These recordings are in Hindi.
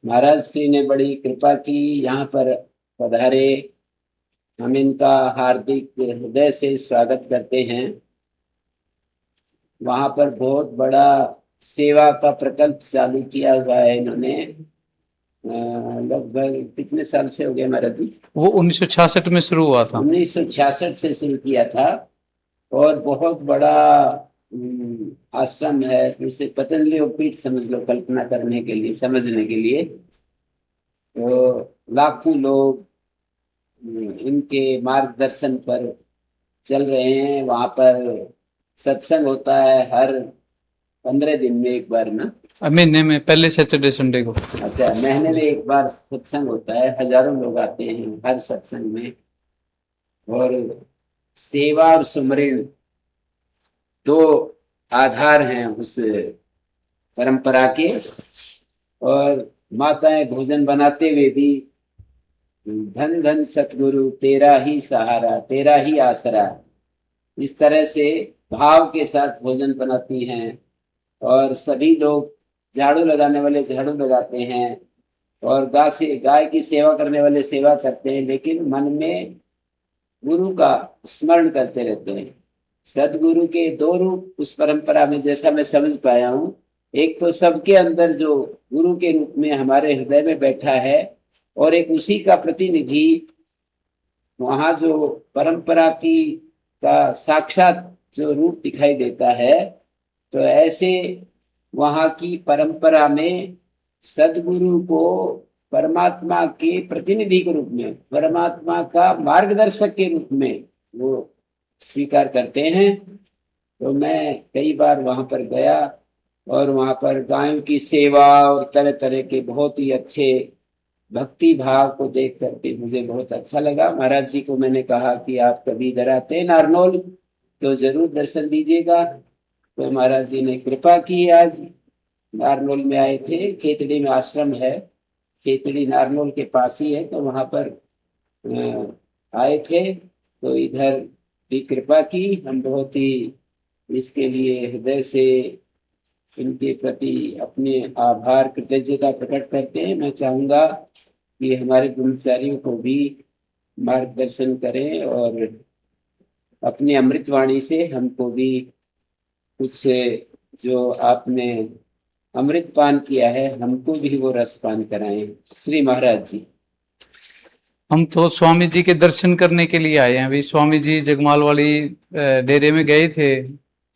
महाराज श्री ने बड़ी कृपा की, यहाँ पर पधारे। हम इनका हार्दिक हृदय से स्वागत करते हैं। वहाँ पर बहुत बड़ा सेवा का प्रकल्प चालू किया हुआ है इन्होंने। लगभग कितने साल से हो गए महाराज जी? वो 1966 में शुरू हुआ था। 1966 से शुरू किया था। और बहुत बड़ा आश्रम है, इसे पतंजलि पीठ समझ लो, कल्पना करने के लिए, समझने के लिए। तो लाखों लोग इनके मार्गदर्शन पर चल रहे हैं। वहाँ पर सत्संग होता है हर 15 दिन में एक बार ना। महीने में पहले सैटरडे संडे को। अच्छा, महीने में एक बार सत्संग होता है। हजारों लोग आते हैं हर सत्संग में। और सेवा और सुमरण दो आधार हैं उस परंपरा के। और माताएं भोजन बनाते हुए भी धन धन सतगुरु तेरा ही सहारा तेरा ही आसरा, इस तरह से भाव के साथ भोजन बनाती हैं। और सभी लोग, झाड़ू लगाने वाले झाड़ू लगाते हैं और गाय की सेवा करने वाले सेवा करते हैं, लेकिन मन में गुरु का स्मरण करते रहते हैं। सदगुरु के दो रूप उस परंपरा में, जैसा मैं समझ पाया हूँ। एक तो सबके अंदर जो गुरु के रूप में हमारे हृदय में बैठा है, और एक उसी का प्रतिनिधि वहाँ जो परंपरा की का साक्षात जो रूप दिखाई देता है। तो ऐसे वहाँ की परंपरा में सदगुरु को परमात्मा के प्रतिनिधि के रूप में, परमात्मा का मार्गदर्शक के रूप में वो स्वीकार करते हैं। तो मैं कई बार वहां पर गया और वहां पर गायों की सेवा और तरह तरह के बहुत ही अच्छे भक्ति भाव को देख करके मुझे बहुत अच्छा लगा। महाराज जी को मैंने कहा कि आप कभी इधर आते हैं नारनौल तो जरूर दर्शन दीजिएगा। तो महाराज जी ने कृपा की, आज नारनौल में आए थे। खेतड़ी में आश्रम है, खेतड़ी नारनौल के पास ही है। तो वहां पर आए थे, तो इधर भी कृपा की। हम बहुत ही इसके लिए हृदय से इनके प्रति अपने आभार कृतज्ञता प्रकट करते हैं। मैं चाहूंगा कि हमारे ब्रह्मचारियों को भी मार्गदर्शन करें और अपनी अमृतवाणी से हमको भी कुछ जो आपने अमृत पान किया है, हमको भी वो रस पान कराएं। श्री महाराज जी। हम तो स्वामी जी के दर्शन करने के लिए आए हैं। अभी स्वामी जी जगमाल वाली डेरे में गए थे,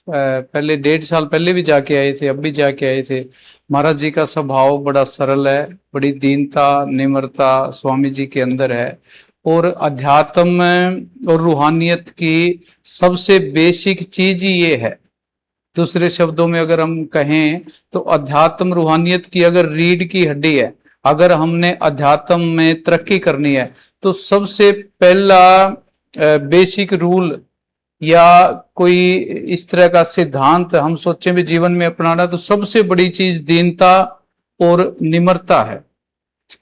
पहले 1.5 साल पहले भी जाके आए थे, अब भी जाके आए थे। महाराज जी का स्वभाव बड़ा सरल है, बड़ी दीनता निम्रता स्वामी जी के अंदर है। और अध्यात्म और रूहानियत की सबसे बेसिक चीज ही ये है। दूसरे शब्दों में अगर हम कहें तो अध्यात्म रूहानियत की अगर रीढ़ की हड्डी है। अगर हमने अध्यात्म में तरक्की करनी है तो सबसे पहला बेसिक रूल या कोई इस तरह का सिद्धांत हम सोचे भी जीवन में अपनाना, तो सबसे बड़ी चीज दीनता और निम्रता है।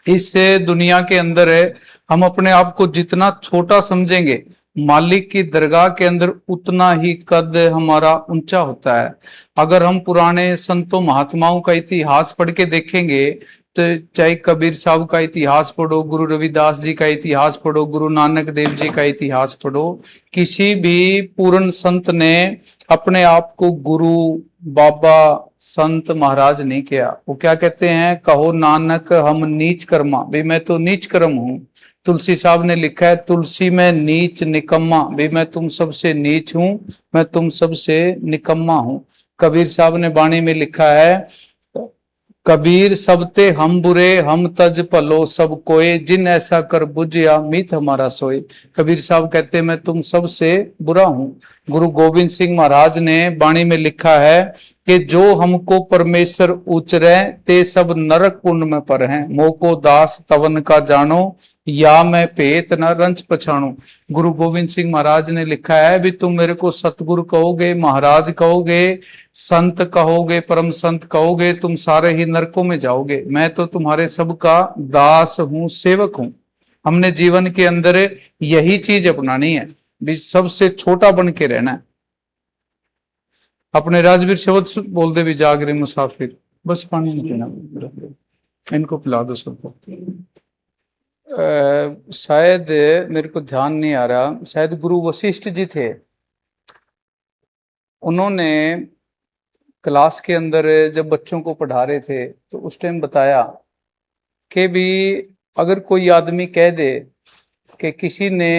इस दुनिया के अंदर है, हम अपने आप को जितना छोटा समझेंगे मालिक की दरगाह के अंदर उतना ही कद हमारा ऊंचा होता है। अगर हम पुराने संतों महात्माओं का इतिहास पढ़ के देखेंगे, तो चाहे कबीर साहब का इतिहास पढ़ो, गुरु रविदास जी का इतिहास पढ़ो, गुरु नानक देव जी का इतिहास पढ़ो, किसी भी पूर्ण संत ने अपने आप को गुरु बाबा संत महाराज नहीं किया। वो क्या कहते हैं, कहो नानक हम नीच कर्मा, भाई मैं तो नीच कर्म हूं। तुलसी साहब ने लिखा है, तुलसी में नीच निकम्मा, भाई मैं तुम सबसे नीच हूं, मैं तुम सबसे निकम्मा हूं। कबीर साहब ने वाणी में लिखा है, कबीर सबते हम बुरे हम तज पलो सब कोय, जिन ऐसा कर बुझिया मीत हमारा सोए। कबीर साहब कहते हैं मैं तुम सबसे बुरा हूं। गुरु गोविंद सिंह महाराज ने वाणी में लिखा है कि जो हमको परमेश्वर उचरे ते सब नरक कुंड में पर हैं, मोको दास तवन का जानो, या मैं भेत न रंच पछाणो। गुरु गोविंद सिंह महाराज ने लिखा है भी तुम मेरे को सतगुरु कहोगे, महाराज कहोगे, संत कहोगे, परम संत कहोगे, तुम सारे ही नरकों में जाओगे। मैं तो तुम्हारे सबका दास हूं, सेवक हूं। हमने जीवन के अंदर यही चीज अपनानी है, भी सबसे छोटा बन के रहना है। अपने राजवीर शब्द बोल दे भी, जागरे मुसाफिर, बस पानी नहीं पीना। इनको पिला दो सबको। शायद मेरे को ध्यान नहीं आ रहा, शायद गुरु वशिष्ठ जी थे, उन्होंने क्लास के अंदर जब बच्चों को पढ़ा रहे थे तो उस टाइम बताया कि भी अगर कोई आदमी कह दे कि किसी ने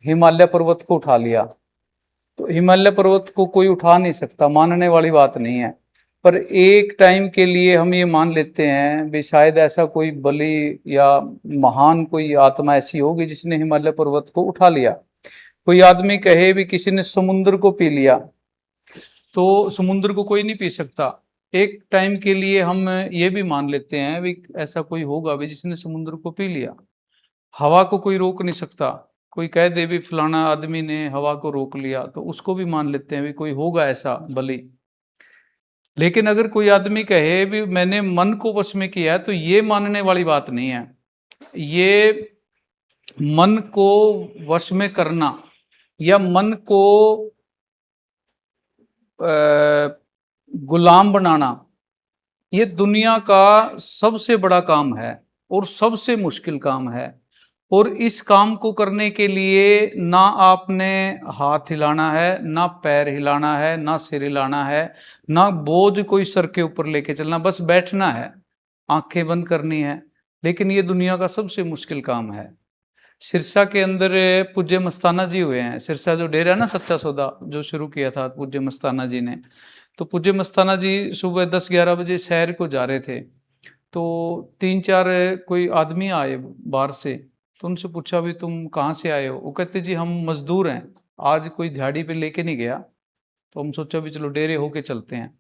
हिमालय पर्वत को उठा लिया, तो हिमालय पर्वत को कोई उठा नहीं सकता, मानने वाली बात नहीं है। पर एक टाइम के लिए हम ये मान लेते हैं भी शायद ऐसा कोई बलि या महान कोई आत्मा ऐसी होगी जिसने हिमालय पर्वत को उठा लिया। कोई आदमी कहे भी किसी ने समुद्र को पी लिया, तो समुद्र को कोई नहीं पी सकता। एक टाइम के लिए हम ये भी मान लेते हैं भी ऐसा कोई होगा भी जिसने समुद्र को पी लिया। हवा को कोई रोक नहीं सकता, कोई कह दे भी फलाना आदमी ने हवा को रोक लिया, तो उसको भी मान लेते हैं भी कोई होगा ऐसा बलि। लेकिन अगर कोई आदमी कहे भी मैंने मन को वश में किया है, तो ये मानने वाली बात नहीं है। ये मन को वश में करना या मन को गुलाम बनाना, ये दुनिया का सबसे बड़ा काम है और सबसे मुश्किल काम है। और इस काम को करने के लिए ना आपने हाथ हिलाना है, ना पैर हिलाना है, ना सिर हिलाना है, ना बोझ कोई सर के ऊपर लेके चलना, बस बैठना है, आंखें बंद करनी है। लेकिन ये दुनिया का सबसे मुश्किल काम है। सिरसा के अंदर पूज्य मस्ताना जी हुए हैं। सिरसा जो डेरा है ना, सच्चा सौदा जो शुरू किया था पूज्य मस्ताना जी ने, तो पूज्य मस्ताना जी सुबह 10-11 बजे शहर को जा रहे थे, तो 3-4 कोई आदमी आए बाहर से, तो उनसे पूछा भी तुम कहाँ से आए हो? वो कहते जी हम मजदूर हैं, आज कोई दिहाड़ी पे लेके नहीं गया, तो हम सोचा भी चलो डेरे होके चलते हैं।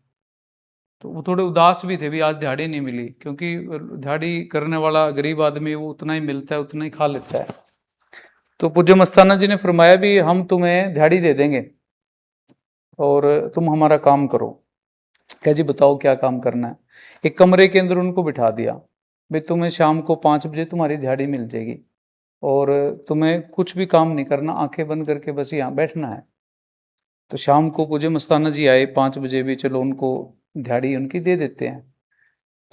तो वो थोड़े उदास भी थे भी आज दिहाड़ी नहीं मिली, क्योंकि दिहाड़ी करने वाला गरीब आदमी वो उतना ही मिलता है, उतना ही खा लेता है। तो पूज्य मस्ताना जी ने फरमाया भी हम तुम्हें दिहाड़ी दे देंगे और तुम हमारा काम करो। क्या जी बताओ क्या काम करना है? एक कमरे के अंदर उनको बिठा दिया भाई तुम्हें शाम को 5 बजे तुम्हारी दिहाड़ी मिल जाएगी और तुम्हें कुछ भी काम नहीं करना, आंखें बंद करके बस यहाँ बैठना है। तो शाम को पूज्य मस्ताना जी आए 5 बजे भी, चलो उनको दिहाड़ी उनकी दे देते हैं।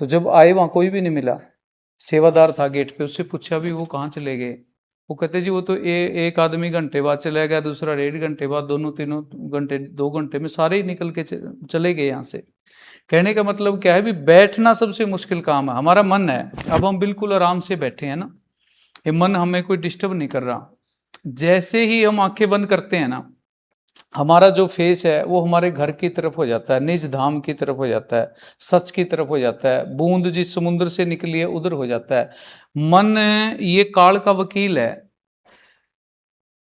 तो जब आए वहाँ कोई भी नहीं मिला, सेवादार था गेट पे, उससे पूछा भी वो कहाँ चले गए? वो कहते जी वो तो एक आदमी घंटे बाद चला गया, दूसरा 1.5 घंटे बाद, दोनों तीनों घंटे 2 घंटे में सारे ही निकल के चले गए यहाँ से। कहने का मतलब क्या है भी बैठना सबसे मुश्किल काम है। हमारा मन है, अब हम बिल्कुल आराम से बैठे हैं ना, ये मन हमें कोई डिस्टर्ब नहीं कर रहा। जैसे ही हम आंखें बंद करते हैं ना, हमारा जो फेस है वो हमारे घर की तरफ हो जाता है, निज धाम की तरफ हो जाता है, सच की तरफ हो जाता है, बूंद जिस समुद्र से निकली है उधर हो जाता है। मन ये काल का वकील है,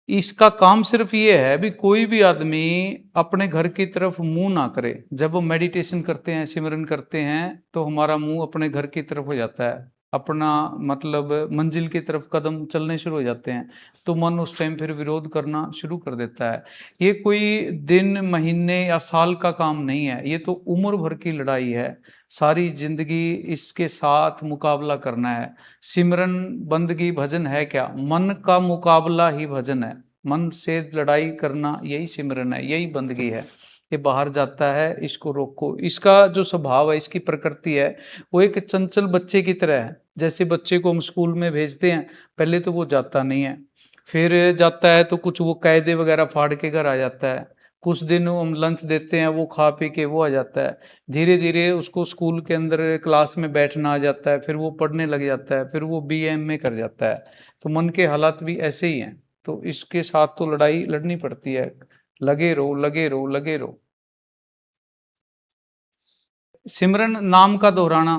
इसका काम सिर्फ ये है भी कोई भी आदमी अपने घर की तरफ मुंह ना करे। जब हम मेडिटेशन करते हैं, सिमरन करते हैं, तो हमारा मुंह अपने घर की तरफ हो जाता है, अपना मतलब मंजिल की तरफ कदम चलने शुरू हो जाते हैं, तो मन उस टाइम फिर विरोध करना शुरू कर देता है। ये कोई दिन महीने या साल का काम नहीं है, ये तो उम्र भर की लड़ाई है। सारी जिंदगी इसके साथ मुकाबला करना है। सिमरन बंदगी भजन है क्या? मन का मुकाबला ही भजन है। मन से लड़ाई करना यही सिमरन है, यही बंदगी है। ये बाहर जाता है, इसको रोको। इसका जो स्वभाव है, इसकी प्रकृति है, वो एक चंचल बच्चे की तरह है। जैसे बच्चे को हम स्कूल में भेजते हैं, पहले तो वो जाता नहीं है, फिर जाता है तो कुछ वो कायदे वगैरह फाड़ के घर आ जाता है, कुछ दिन हम लंच देते हैं, वो खा पी के वो आ जाता है, धीरे धीरे उसको स्कूल के अंदर क्लास में बैठना आ जाता है, फिर वो पढ़ने लग जाता है, फिर वो BA में कर जाता है। तो मन के हालात भी ऐसे ही हैं, तो इसके साथ तो लड़ाई लड़नी पड़ती है। लगे रहो, लगे रहो, लगे रहो। सिमरन नाम का दोहराना,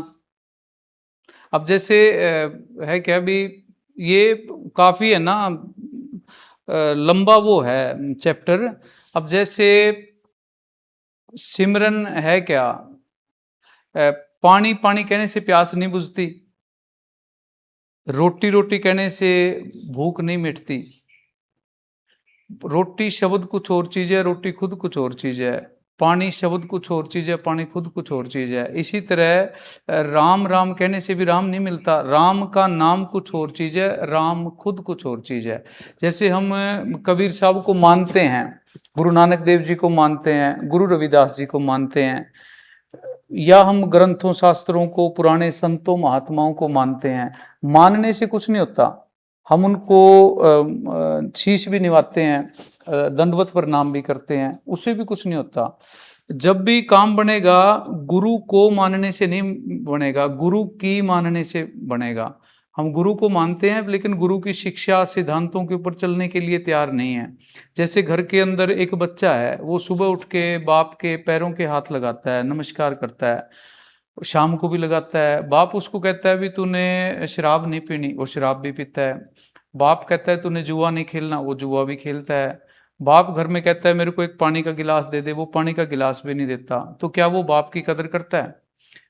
अब जैसे है क्या भी, ये काफी है ना लंबा वो है चैप्टर। अब जैसे सिमरन है क्या, पानी पानी कहने से प्यास नहीं बुझती, रोटी रोटी कहने से भूख नहीं मिटती। रोटी शब्द कुछ और चीज है, रोटी खुद कुछ और चीज है। पानी शब्द कुछ और चीज है, पानी खुद कुछ और चीज है। इसी तरह राम राम कहने से भी राम नहीं मिलता, राम का नाम कुछ और चीज है, राम खुद कुछ और चीज है। जैसे हम कबीर साहब को मानते हैं, गुरु नानक देव जी को मानते हैं, गुरु रविदास जी को मानते हैं, या हम ग्रंथों शास्त्रों को, पुराने संतों महात्माओं को मानते हैं, मानने से कुछ नहीं होता। हम उनको शीश भी निभाते हैं, दंडवत प्रणाम भी करते हैं, उससे भी कुछ नहीं होता। जब भी काम बनेगा गुरु को मानने से नहीं बनेगा, गुरु की मानने से बनेगा। हम गुरु को मानते हैं लेकिन गुरु की शिक्षा सिद्धांतों के ऊपर चलने के लिए तैयार नहीं है। जैसे घर के अंदर एक बच्चा है, वो सुबह उठ के बाप के पैरों के हाथ लगाता है, नमस्कार करता है, शाम को भी लगाता है। बाप उसको कहता है भी तूने शराब नहीं पीनी, वो शराब भी पीता है। बाप कहता है तूने जुआ नहीं खेलना, वो जुआ भी खेलता है। बाप घर में कहता है मेरे को एक पानी का गिलास दे दे, वो पानी का गिलास भी नहीं देता। तो क्या वो बाप की कदर करता है?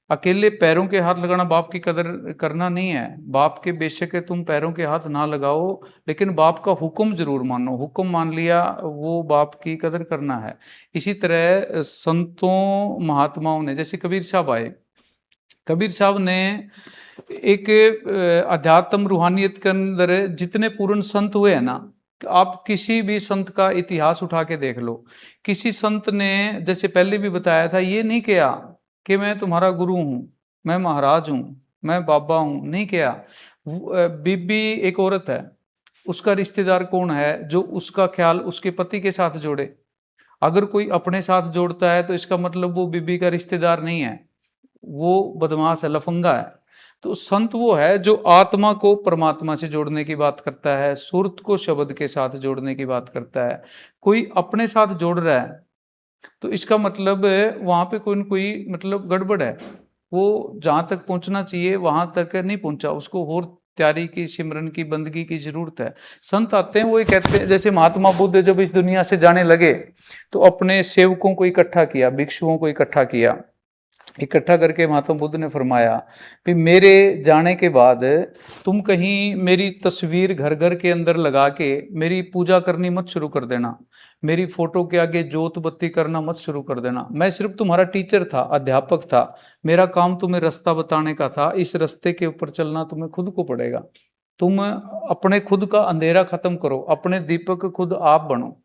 अकेले पैरों के हाथ लगाना बाप की कदर करना नहीं है। बाप के बेशक है तुम पैरों के हाथ ना लगाओ, लेकिन बाप का हुक्म जरूर मानो। हुक्म मान लिया, वो बाप की कदर करना है। इसी तरह संतों महात्माओं ने, जैसे कबीर साहब आए, कबीर साहब ने एक अध्यात्म रूहानियत के अंदर जितने पूर्ण संत हुए हैं ना, आप किसी भी संत का इतिहास उठा के देख लो, किसी संत ने, जैसे पहले भी बताया था, ये नहीं किया कि मैं तुम्हारा गुरु हूं, मैं महाराज हूं, मैं बाबा हूं, नहीं किया। बीबी एक औरत है, उसका रिश्तेदार कौन है जो उसका ख्याल उसके पति के साथ जोड़े? अगर कोई अपने साथ जोड़ता है तो इसका मतलब वो बीबी का रिश्तेदार नहीं है, वो बदमाश है, लफंगा है। तो संत वो है जो आत्मा को परमात्मा से जोड़ने की बात करता है, सुरत को शब्द के साथ जोड़ने की बात करता है। कोई अपने साथ जोड़ रहा है तो इसका मतलब वहां पे कोई न कोई मतलब गड़बड़ है। वो जहां तक पहुंचना चाहिए वहां तक नहीं पहुंचा, उसको और त्यारी की, सिमरन की, बंदगी की जरूरत है। संत आते हैं, वो ये कहते हैं, जैसे महात्मा बुद्ध जब इस दुनिया से जाने लगे तो अपने सेवकों को इकट्ठा किया, भिक्षुओं को इकट्ठा किया। इकट्ठा करके महात्मा बुद्ध ने फरमाया कि मेरे जाने के बाद तुम कहीं मेरी तस्वीर घर घर के अंदर लगा के मेरी पूजा करनी मत शुरू कर देना, मेरी फोटो के आगे जोत बत्ती करना मत शुरू कर देना। मैं सिर्फ तुम्हारा टीचर था, अध्यापक था, मेरा काम तुम्हें रास्ता बताने का था। इस रास्ते के ऊपर चलना तुम्हें खुद को पड़ेगा। तुम अपने खुद का अंधेरा खत्म करो, अपने दीपक खुद आप बनो।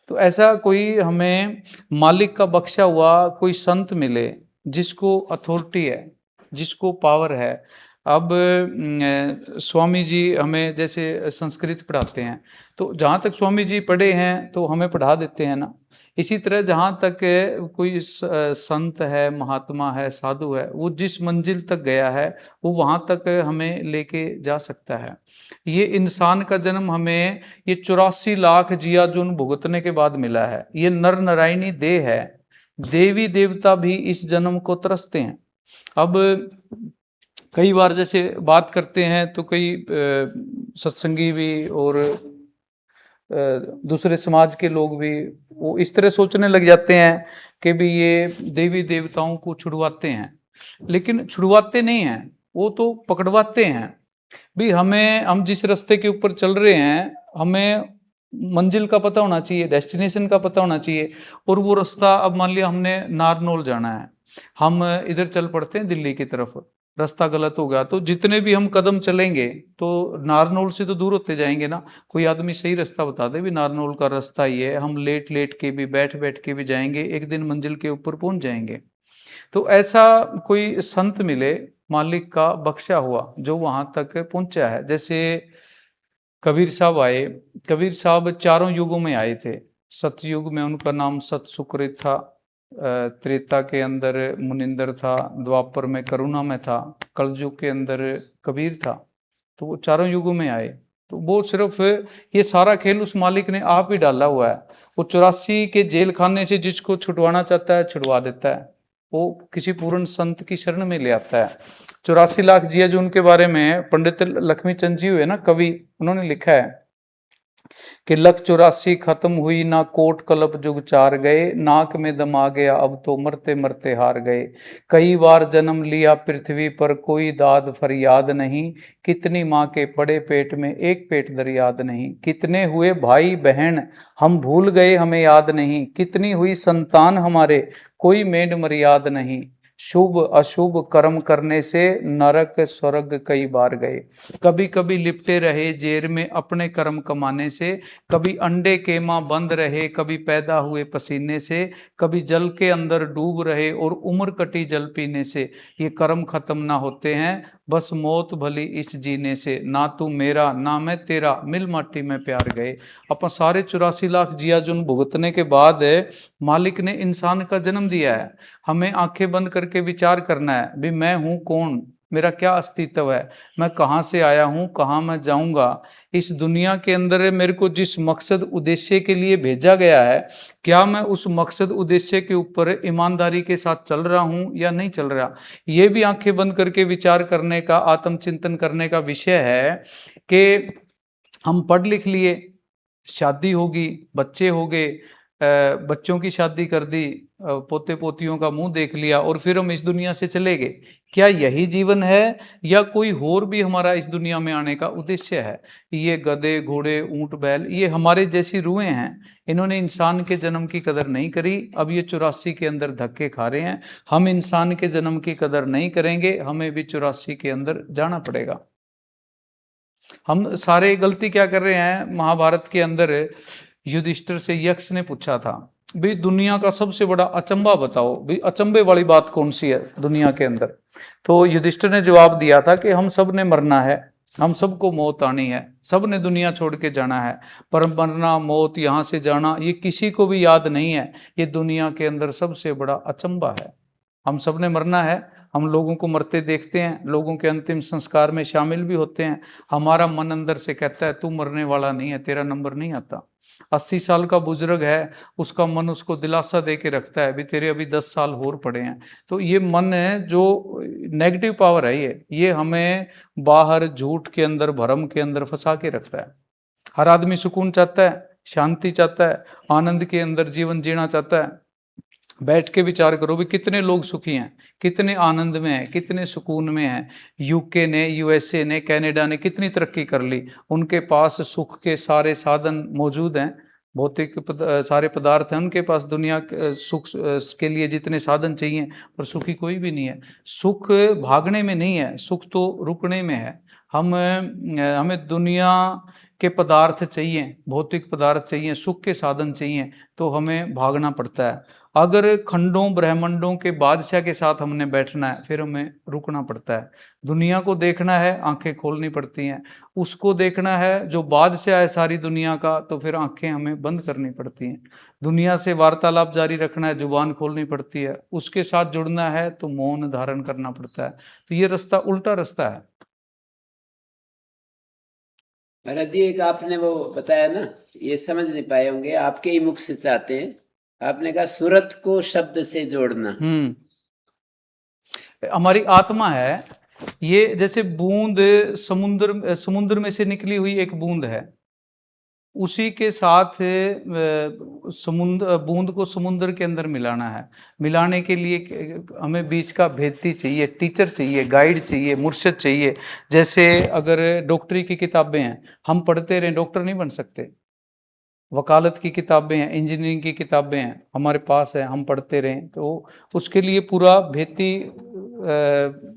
तो ऐसा कोई हमें मालिक का बख्शा हुआ कोई संत मिले जिसको अथॉरिटी है, जिसको पावर है। अब स्वामी जी हमें जैसे संस्कृत पढ़ाते हैं, तो जहाँ तक स्वामी जी पढ़े हैं तो हमें पढ़ा देते हैं ना। इसी तरह जहाँ तक कोई संत है, महात्मा है, साधु है, वो जिस मंजिल तक गया है वो वहाँ तक हमें लेके जा सकता है। ये इंसान का जन्म हमें ये 84 लाख जिया जुन भुगतने के बाद मिला है। ये नर नारायणी देह है, देवी देवता भी इस जन्म को तरसते हैं। अब कई बार जैसे बात करते हैं तो कई सत्संगी भी और दूसरे समाज के लोग भी वो इस तरह सोचने लग जाते हैं कि भी ये देवी देवताओं को छुड़वाते हैं, लेकिन छुड़वाते नहीं हैं, वो तो पकड़वाते हैं। भी हमें, हम जिस रास्ते के ऊपर चल रहे हैं, हमें मंजिल का पता होना चाहिए, डेस्टिनेशन का पता होना चाहिए। और वो रास्ता, अब मान लिया हमने नारनौल जाना है, हम इधर चल पड़ते हैं दिल्ली की तरफ, रास्ता गलत हो गया तो जितने भी हम कदम चलेंगे तो नारनौल से तो दूर होते जाएंगे ना। कोई आदमी सही रास्ता बता दे भी नारनौल का रास्ता ये है, हम लेट लेट के भी, बैठ बैठ के भी जाएंगे, एक दिन मंजिल के ऊपर पहुंच जाएंगे। तो ऐसा कोई संत मिले, मालिक का बख्शा हुआ, जो वहां तक पहुंचा है। जैसे कबीर साहब आए, कबीर साहब चारों युगों में आए थे। सतयुग में उनका नाम सत सुकृत था, त्रेता के अंदर मुनिंदर था, द्वापर में करुणा में था, कलयुग के अंदर कबीर था। तो वो चारों युगों में आए। तो वो सिर्फ ये सारा खेल उस मालिक ने आप ही डाला हुआ है। वो 84 के जेल खाने से जिसको छुड़वाना चाहता है छुड़वा देता है, वो किसी पूर्ण संत की शरण में ले आता है। 84 लाख जिया जो उनके बारे में पंडित लक्ष्मी चंद जी हुए ना कवि, उन्होंने लिखा है कि लख 84 खत्म हुई ना, कोट कलप जुग चार गए, नाक में दम आ गया अब तो मरते मरते हार गए। कई बार जन्म लिया पृथ्वी पर कोई दाद फरियाद नहीं, कितनी माँ के पड़े पेट में एक पेट दर याद नहीं। कितने हुए भाई बहन हम भूल गए हमें याद नहीं, कितनी हुई संतान हमारे कोई मेंढ मर्याद नहीं। शुभ अशुभ कर्म करने से नरक स्वर्ग कई बार गए। कभी कभी लिपटे रहे जेर में अपने कर्म कमाने से, कभी अंडे के मां बंद रहे, कभी पैदा हुए पसीने से, कभी जल के अंदर डूब रहे और उम्र कटी जल पीने से। ये कर्म खत्म ना होते हैं, बस मौत भली इस जीने से। ना तू मेरा ना मैं तेरा, मिल माटी में प्यार गए। अपन सारे 84 लाख जिया जुन भुगतने के बाद मालिक ने इंसान का जन्म दिया है। हमें आंखें बंद करके विचार करना है भी मैं हूं कौन, मेरा क्या अस्तित्व है, मैं कहाँ से आया हूं, कहाँ मैं जाऊंगा। इस दुनिया के अंदर मेरे को जिस मकसद उद्देश्य के लिए भेजा गया है, क्या मैं उस मकसद उद्देश्य के ऊपर ईमानदारी के साथ चल रहा हूं या नहीं चल रहा। ये भी आंखें बंद करके विचार करने का, आत्मचिंतन करने का विषय है कि हम पढ़ लिख लिए, शादी होगी, बच्चे हो गए, बच्चों की शादी कर दी, पोते पोतियों का मुंह देख लिया और फिर हम इस दुनिया से चले गए। क्या यही जीवन है या कोई और भी हमारा इस दुनिया में आने का उद्देश्य है। ये गधे घोड़े ऊंट बैल ये हमारे जैसी रूहें हैं, इन्होंने इंसान के जन्म की कदर नहीं करी। अब ये 84 के अंदर धक्के खा रहे हैं। हम इंसान के जन्म की कदर नहीं करेंगे, हमें भी 84 के अंदर जाना पड़ेगा। हम सारे गलती क्या कर रहे हैं, महाभारत के अंदर युधिष्ठिर से यक्ष ने पूछा था भाई दुनिया का सबसे बड़ा अचंबा बताओ, भाई अचंबे वाली बात कौन सी है दुनिया के अंदर। तो युधिष्ठिर ने जवाब दिया था कि हम सब ने मरना है, हम सबको मौत आनी है, सब ने दुनिया छोड़ के जाना है, पर मरना मौत यहाँ से जाना ये किसी को भी याद नहीं है। ये दुनिया के अंदर सबसे बड़ा अचंबा है। हम सब ने मरना है, हम लोगों को मरते देखते हैं, लोगों के अंतिम संस्कार में शामिल भी होते हैं। हमारा मन अंदर से कहता है तू मरने वाला नहीं है, तेरा नंबर नहीं आता। 80 साल का बुजुर्ग है, उसका मन उसको दिलासा दे के रखता है भी तेरे अभी 10 साल और पड़े हैं। तो ये मन है जो नेगेटिव पावर है, ये हमें बाहर झूठ के अंदर भरम के अंदर फंसा के रखता है। हर आदमी सुकून चाहता है, शांति चाहता है, आनंद के अंदर जीवन जीना चाहता है। बैठ के विचार करो भी कितने लोग सुखी हैं, कितने आनंद में हैं, कितने सुकून में हैं। यूके ने, यूएसए ने, कनाडा ने कितनी तरक्की कर ली, उनके पास सुख के सारे साधन मौजूद हैं, भौतिक सारे पदार्थ हैं उनके पास, दुनिया सुख के लिए जितने साधन चाहिए, पर सुखी कोई भी नहीं है। सुख भागने में नहीं है, सुख तो रुकने में है। हमें दुनिया के पदार्थ चाहिए, भौतिक पदार्थ चाहिए, सुख के साधन चाहिए, तो हमें भागना पड़ता है। अगर खंडों ब्रह्मांडों के बादशाह के साथ हमने बैठना है, फिर हमें रुकना पड़ता है। दुनिया को देखना है, आंखें खोलनी पड़ती हैं। उसको देखना है जो बादशाह है सारी दुनिया का, तो फिर आंखें हमें बंद करनी पड़ती हैं। दुनिया से वार्तालाप जारी रखना है, जुबान खोलनी पड़ती है। उसके साथ जुड़ना है तो मौन धारण करना पड़ता है। तो ये रास्ता उल्टा रास्ता है। महाराज जी, एक आपने वो बताया ना, ये समझ नहीं पाए होंगे, आपके ही मुख से चाहते हैं। आपने कहा सूरत को शब्द से जोड़ना। हमारी आत्मा है ये, जैसे बूंद समुद्र में से निकली हुई एक बूंद है, उसी के साथ बूंद को समुद्र के अंदर मिलाना है। मिलाने के लिए हमें बीच का भेदी चाहिए, टीचर चाहिए, गाइड चाहिए, मुर्शिद चाहिए। जैसे अगर डॉक्टरी की किताबें हैं, हम पढ़ते रहें, डॉक्टर नहीं बन सकते। वकालत की किताबें हैं, इंजीनियरिंग की किताबें हैं, हमारे पास है, हम पढ़ते रहें, तो उसके लिए पूरा भेदी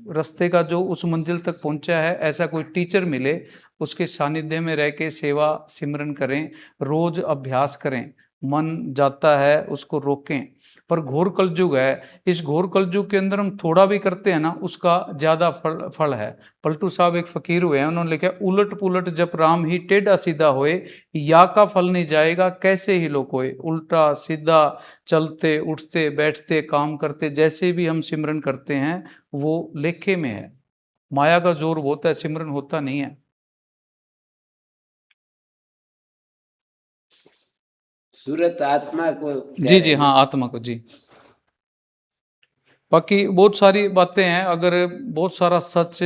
रास्ते का जो उस मंजिल तक पहुंचा है, ऐसा कोई टीचर मिले, उसके सानिध्य में रह के सेवा सिमरन करें, रोज अभ्यास करें। मन जाता है उसको रोकें। पर घोर कलयुग है, इस घोर कलयुग के अंदर हम थोड़ा भी करते हैं ना, उसका ज्यादा फल है। पलटू साहब एक फकीर हुए हैं, उन्होंने लिखा उलट पुलट जब राम ही टेढ़ा सीधा होए, या का फल नहीं जाएगा कैसे ही लोग होए। उल्टा सीधा चलते उठते बैठते काम करते, जैसे भी हम सिमरन करते हैं वो लेखे में है। माया का जोर बहुत है, सिमरन होता नहीं है। सूरत आत्मा को जी जी हाँ, आत्मा को जी। बाकी बहुत सारी बातें हैं, अगर बहुत सारा सच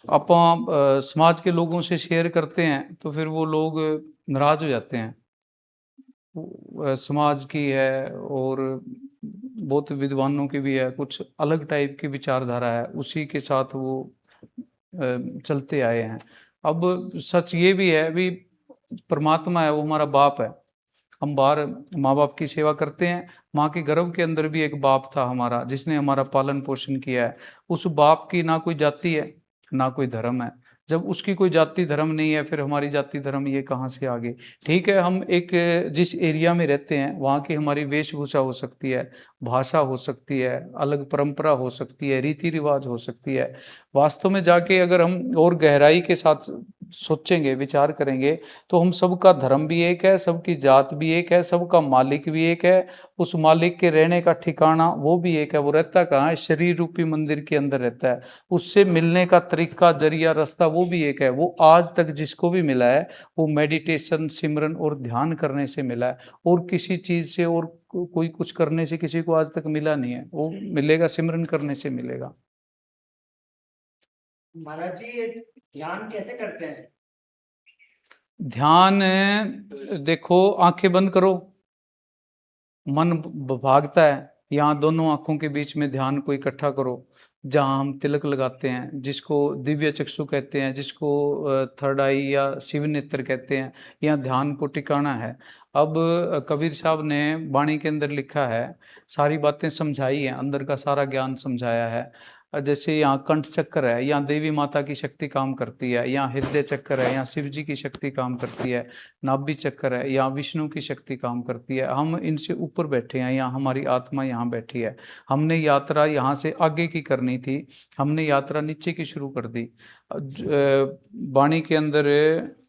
आप समाज के लोगों से शेयर करते हैं तो फिर वो लोग नाराज हो जाते हैं। समाज की है और बहुत विद्वानों की भी है, कुछ अलग टाइप की विचारधारा है, उसी के साथ वो चलते आए हैं। अब सच ये भी है भी परमात्मा है, वो हमारा बाप है, हम बाहर माँ बाप की सेवा करते हैं, माँ के गर्भ के अंदर भी एक बाप था हमारा, जिसने हमारा पालन पोषण किया है। उस बाप की ना कोई जाति है ना कोई धर्म है। जब उसकी कोई जाति धर्म नहीं है, फिर हमारी जाति धर्म ये कहाँ से आ गए? ठीक है, हम एक जिस एरिया में रहते हैं वहाँ की हमारी वेशभूषा हो सकती है, भाषा हो सकती है, अलग परंपरा हो सकती है, रीति रिवाज हो सकती है। वास्तव में जाके अगर हम और गहराई के साथ सोचेंगे, विचार करेंगे, तो हम सबका धर्म भी एक है, सबकी जात भी एक है, सबका मालिक भी एक है। उस मालिक के रहने का ठिकाना वो भी एक है। वो रहता कहाँ है? शरीर रूपी मंदिर के अंदर रहता है। उससे मिलने का तरीका, जरिया, रास्ता वो भी एक है। वो आज तक जिसको भी मिला है वो मेडिटेशन, सिमरन और ध्यान करने से मिला है, और किसी चीज से और कोई कुछ करने से किसी को आज तक मिला नहीं है। वो मिलेगा सिमरन करने से मिलेगा। महाराज जी, ये ध्यान कैसे करते हैं? ध्यान देखो, आंखें बंद करो, मन भागता है, यहाँ दोनों आंखों के बीच में ध्यान को इकट्ठा करो। जहाँ हम तिलक लगाते हैं, जिसको दिव्य चक्षु कहते हैं, जिसको थर्ड आई या शिव नेत्र कहते हैं, यहाँ ध्यान को टिकाना है। अब कबीर साहब ने वाणी के अंदर लिखा है, सारी बातें समझाई हैं, अंदर का सारा ज्ञान समझाया है। जैसे यहाँ कंठ चक्र है, यहाँ देवी माता की शक्ति काम करती है। यहाँ हृदय चक्र है, यहाँ शिव जी की शक्ति काम करती है। नाभि चक्र है, यहाँ विष्णु की शक्ति काम करती है। हम इनसे ऊपर बैठे हैं, यहाँ हमारी आत्मा यहाँ बैठी है। हमने यात्रा यहाँ से आगे की करनी थी, हमने यात्रा नीचे की शुरू कर दी। वाणी के अंदर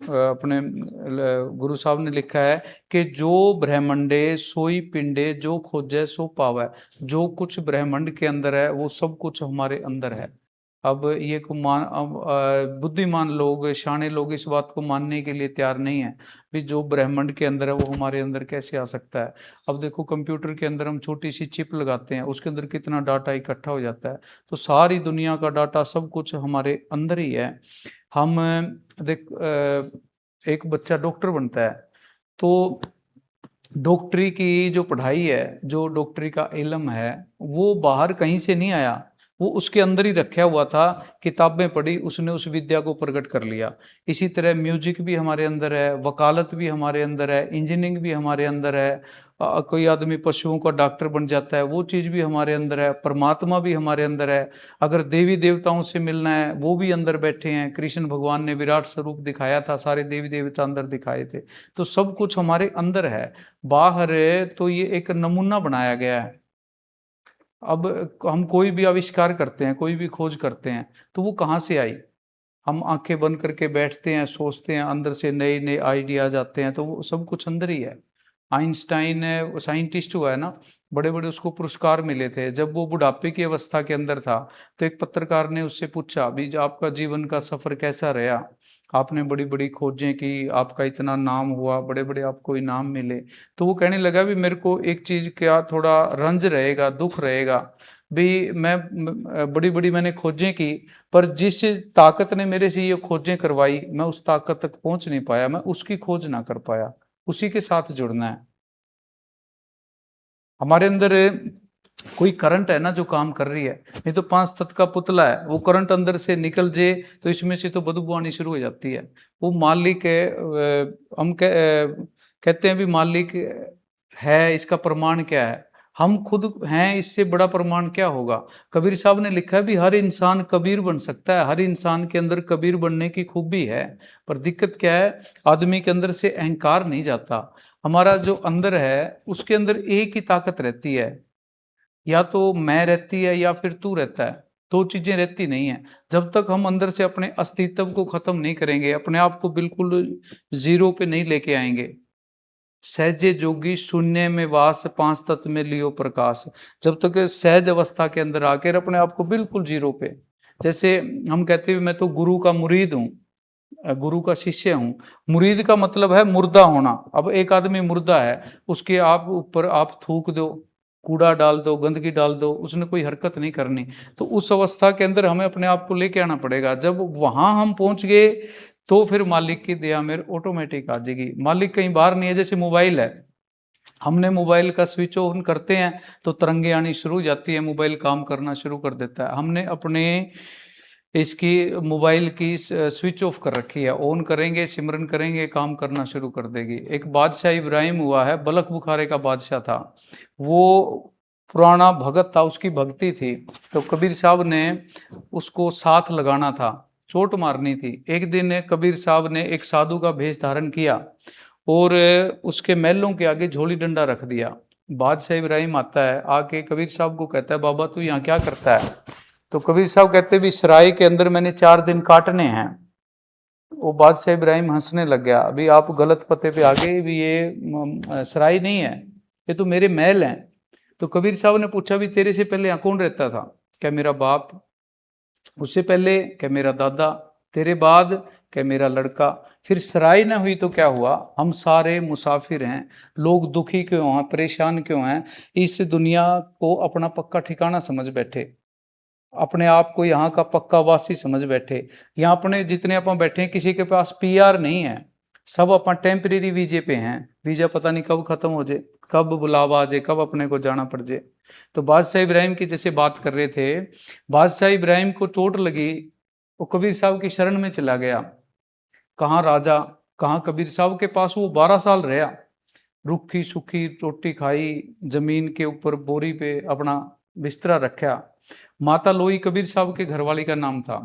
अपने गुरु साहब ने लिखा है कि जो ब्रह्मंडे सोई पिंडे, जो खोजे सो पावे। जो कुछ ब्रह्मांड के अंदर है वो सब कुछ हमारे अंदर है। अब ये को बुद्धिमान लोग, शाणे लोग इस बात को मानने के लिए तैयार नहीं है भी जो ब्रह्मांड के अंदर है वो हमारे अंदर कैसे आ सकता है। अब देखो, कंप्यूटर के अंदर हम छोटी सी चिप लगाते हैं, उसके अंदर कितना डाटा इकट्ठा हो जाता है। तो सारी दुनिया का डाटा, सब कुछ हमारे अंदर ही है। हम देख एक बच्चा डॉक्टर बनता है, तो डॉक्टरी की जो पढ़ाई है, जो डॉक्टरी का इल्म है, वो बाहर कहीं से नहीं आया, वो उसके अंदर ही रखा हुआ था। किताबें पढ़ी, उसने उस विद्या को प्रकट कर लिया। इसी तरह म्यूजिक भी हमारे अंदर है, वकालत भी हमारे अंदर है, इंजीनियरिंग भी हमारे अंदर है। कोई आदमी पशुओं का डॉक्टर बन जाता है, वो चीज़ भी हमारे अंदर है। परमात्मा भी हमारे अंदर है। अगर देवी देवताओं से मिलना है, वो भी अंदर बैठे हैं। कृष्ण भगवान ने विराट स्वरूप दिखाया था, सारे देवी देवता अंदर दिखाए थे। तो सब कुछ हमारे अंदर है। बाहर तो ये एक नमूना बनाया गया है। अब हम कोई भी आविष्कार करते हैं, कोई भी खोज करते हैं, तो वो कहाँ से आई? हम आंखें बंद करके बैठते हैं, सोचते हैं, अंदर से नए नए आइडियाज आते हैं, तो वो सब कुछ अंदर ही है। आइंस्टाइन साइंटिस्ट हुआ है ना, बड़े बड़े उसको पुरस्कार मिले थे। जब वो बुढ़ापे की अवस्था के अंदर था, तो एक पत्रकार ने उससे पूछा, भी आपका जीवन का सफर कैसा रहा? आपने बड़ी बड़ी खोजें की, आपका इतना नाम हुआ, बड़े बड़े आपको इनाम मिले। तो वो कहने लगा, भी मेरे को एक चीज क्या थोड़ा रंज रहेगा, दुख रहेगा, भी मैं बड़ी बड़ी मैंने खोजें की, पर जिस ताकत ने मेरे से ये खोजें करवाई, मैं उस ताकत तक पहुंच नहीं पाया, मैं उसकी खोज ना कर पाया। उसी के साथ जुड़ना है। हमारे अंदर कोई करंट है ना जो काम कर रही है, नहीं तो 5 तत्व का पुतला है, वो करंट अंदर से निकल जाए तो इसमें से तो बदबू आनी शुरू हो जाती है। वो मालिक है, हम कहते हैं भी मालिक है, इसका प्रमाण क्या है? हम खुद हैं, इससे बड़ा प्रमाण क्या होगा? कबीर साहब ने लिखा है भी हर इंसान कबीर बन सकता है, हर इंसान के अंदर कबीर बनने की खूबी है। पर दिक्कत क्या है? आदमी के अंदर से अहंकार नहीं जाता। हमारा जो अंदर है उसके अंदर एक ही ताकत रहती है, या तो मैं रहती है या फिर तू रहता है। दो चीजें रहती नहीं है। जब तक हम अंदर से अपने अस्तित्व को खत्म नहीं करेंगे, अपने आप को बिल्कुल जीरो पे नहीं लेके आएंगे। सहजे जोगी शून्य में वास, 5 तत्व में लियो प्रकाश। जब तक सहज अवस्था के अंदर आकर अपने आप को बिल्कुल जीरो पे, जैसे हम कहते हैं मैं तो गुरु का मुरीद हूँ, गुरु का शिष्य हूँ। मुरीद का मतलब है मुर्दा होना। अब एक आदमी मुर्दा है, उसके आप ऊपर आप थूक दो, कूड़ा डाल दो, गंदगी डाल दो, उसने कोई हरकत नहीं करनी। तो उस अवस्था के अंदर हमें अपने आप को लेके आना पड़ेगा। जब वहां हम पहुंच गए तो फिर मालिक की दया मेरे ऑटोमेटिक आ जाएगी। मालिक कहीं बाहर नहीं है। जैसे मोबाइल है, हमने मोबाइल का स्विच ऑन करते हैं तो तरंगे आनी शुरू हो जाती है, मोबाइल काम करना शुरू कर देता है। हमने अपने इसकी मोबाइल की स्विच ऑफ कर रखी है, ऑन करेंगे सिमरन करेंगे काम करना शुरू कर देगी। एक बादशाह इब्राहिम हुआ है, बलख बुखारे का बादशाह था, वो पुराना भगत था, उसकी भक्ति थी। तो कबीर साहब ने उसको साथ लगाना था, चोट मारनी थी। एक दिन कबीर साहब ने एक साधु का भेष धारण किया और उसके महलों के आगे झोली डंडा रख दिया। बादशाह इब्राहिम आता है, आके कबीर साहब को कहता है, बाबा तू यहाँ क्या करता है? तो कबीर साहब कहते भी सराय के अंदर मैंने 4 दिन काटने हैं। वो बादशाह इब्राहिम हंसने लग गया, अभी आप गलत पते पे आ गए, भी ये सराय नहीं है, ये तो मेरे महल हैं। तो कबीर साहब ने पूछा, भी तेरे से पहले यहाँ कौन रहता था? क्या मेरा बाप, उससे पहले क्या मेरा दादा, तेरे बाद क्या मेरा लड़का। फिर सराय ना हुई तो क्या हुआ? हम सारे मुसाफिर हैं, लोग दुखी क्यों हैं, परेशान क्यों हैं? इस दुनिया को अपना पक्का ठिकाना समझ बैठे, अपने आप को यहाँ का पक्का वासी समझ बैठे। यहाँ अपने जितने अपन बैठे हैं, किसी के पास पीआर नहीं है, सब अपन टेम्परेरी वीजे पे हैं। वीजा पता नहीं कब खत्म हो जाए, कब बुलावा आ जाए, कब अपने को जाना पड़ जाए। तो बादशाह इब्राहिम की जैसे बात कर रहे थे, बादशाह इब्राहिम को चोट लगी, वो कबीर साहब की शरण में चला गया। कहाँ राजा, कहाँ कबीर साहब के पास वो 12 साल रहा। रूखी सूखी रोटी खाई, जमीन के ऊपर बोरी पे अपना बिस्तरा रखा। माता लोई कबीर साहब के घरवाली का नाम था।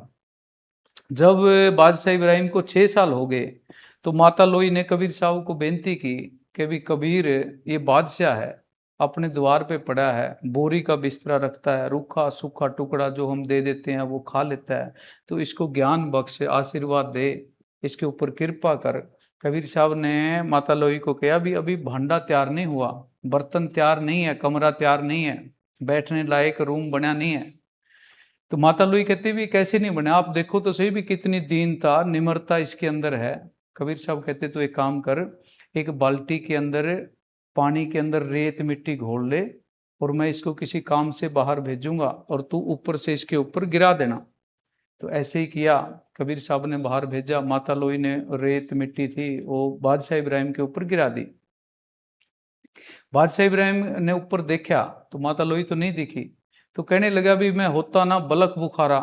जब बादशाह इब्राहिम को 6 साल हो गए, तो माता लोई ने कबीर साहब को बेनती की कि भी कबीर, ये बादशाह है, अपने द्वार पे पड़ा है, बोरी का बिस्तरा रखता है, रूखा सूखा टुकड़ा जो हम दे देते हैं वो खा लेता है, तो इसको ज्ञान बख्श, आशीर्वाद दे, इसके ऊपर कृपा कर। कबीर साहब ने माता लोई को कहा, भी अभी भांडा तैयार नहीं हुआ, बर्तन तैयार नहीं है, कमरा तैयार नहीं है, बैठने लायक रूम बना नहीं है। तो माता लुई कहती भी कैसे नहीं बने, आप देखो तो सही भी कितनी दीनता निम्रता इसके अंदर है। कबीर साहब कहते तो एक काम कर, एक बाल्टी के अंदर पानी के अंदर रेत मिट्टी घोल ले, और मैं इसको किसी काम से बाहर भेजूंगा और तू ऊपर से इसके ऊपर गिरा देना। तो ऐसे ही किया, कबीर साहब ने बाहर भेजा, माता लोई ने रेत मिट्टी थी वो बादशाह इब्राहिम के ऊपर गिरा दी। बादशाह इब्राहिम ने ऊपर देखा तो माता लोई तो नहीं दिखी। तो कहने लगा, भी मैं होता ना बलख बुखारा,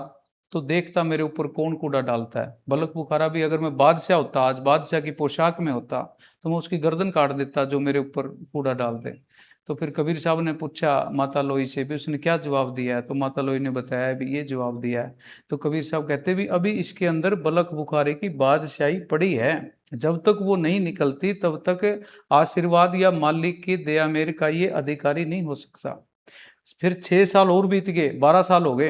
तो देखता मेरे ऊपर कौन कूड़ा डालता है। बलख बुखारा भी अगर मैं बादशाह होता, आज बादशाह की पोशाक में होता, तो मैं उसकी गर्दन काट देता जो मेरे ऊपर कूड़ा डाल दे। तो फिर कबीर साहब ने पूछा माता लोई से भी, उसने क्या जवाब दिया है? तो माता लोई ने बताया भी ये जवाब दिया है। तो कबीर साहब कहते भी अभी इसके अंदर बलख बुखारे की बादशाही पड़ी है, जब तक वो नहीं निकलती तब तक आशीर्वाद या मालिक की दया मेर का ये अधिकारी नहीं हो सकता। फिर 6 साल और बीत गए, 12 साल हो गए।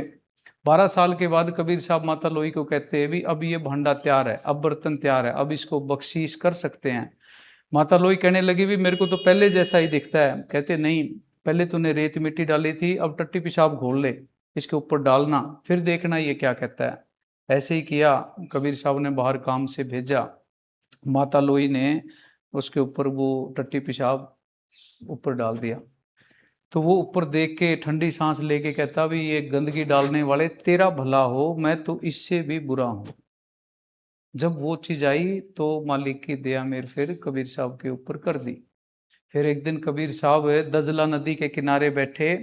12 साल के बाद कबीर साहब माता लोई को कहते हैं भी अब ये भांडा तैयार है, अब बर्तन तैयार है, अब इसको बख्शीश कर सकते हैं। माता लोई कहने लगी, भी मेरे को तो पहले जैसा ही दिखता है। कहते नहीं, पहले तूने रेत मिट्टी डाली थी, अब टट्टी पेशाब घोल ले, इसके ऊपर डालना, फिर देखना ये क्या कहता है। ऐसे ही किया, कबीर साहब ने बाहर काम से भेजा, माता लोई ने उसके ऊपर वो टट्टी पेशाब ऊपर डाल दिया। तो वो ऊपर देख के ठंडी सांस लेके कहता, भी ये गंदगी डालने वाले तेरा भला हो, मैं तो इससे भी बुरा हूं। जब वो चीज आई तो मालिक की दया मेर फिर कबीर साहब के ऊपर कर दी। फिर एक दिन कबीर साहब दजला नदी के किनारे बैठे,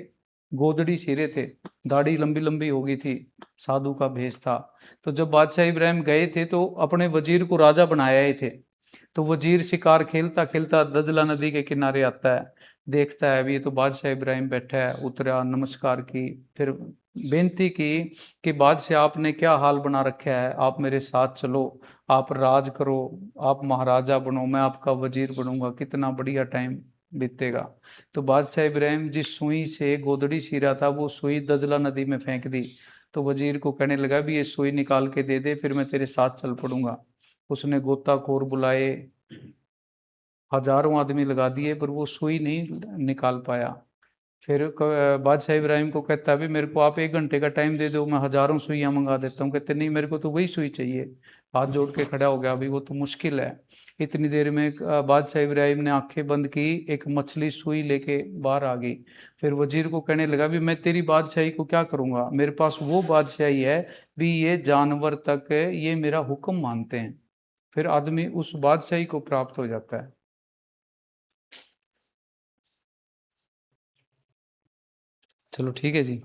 गोदड़ी सिरे थे, दाढ़ी लंबी लंबी हो गई थी, साधु का भेष था। तो जब बादशाह इब्राहिम गए थे तो अपने वजीर को राजा बनाए थे। तो वजीर शिकार खेलता खेलता दजला नदी के किनारे आता है, देखता है अभी ये तो बादशाह इब्राहिम बैठा है, उतरा, नमस्कार की, फिर बेनती की कि बादशाह आपने क्या हाल बना रखा है, आप मेरे साथ चलो, आप राज करो, आप महाराजा बनो, मैं आपका वजीर बनूंगा, कितना बढ़िया टाइम बीतेगा। तो बादशाह इब्राहिम जिस सुई से गोदड़ी सीरा था वो सुई दजला नदी में फेंक दी। तो वजीर को कहने लगा, भी ये सुई निकाल के दे दे, फिर मैं तेरे साथ चल पड़ूंगा। उसने गोताखोर बुलाए, हजारों आदमी लगा दिए, पर वो सुई नहीं निकाल पाया। फिर बादशाह इब्राहिम को कहता है, भी मेरे को आप 1 घंटे का टाइम दे दो, मैं हजारों सुइयां मंगा देता हूँ। कहते नहीं, मेरे को तो वही सुई चाहिए। हाथ जोड़ के खड़ा हो गया, अभी वो तो मुश्किल है। इतनी देर में बादशाह इब्राहिम ने आंखें बंद की, एक मछली सुई लेके बाहर आ गई। फिर वजीर को कहने लगा, भी मैं तेरी बादशाही को क्या करूंगा, मेरे पास वो बादशाही है भी ये जानवर तक ये मेरा हुक्म मानते हैं। फिर आदमी उस बादशाही को प्राप्त हो जाता है। चलो ठीक है जी।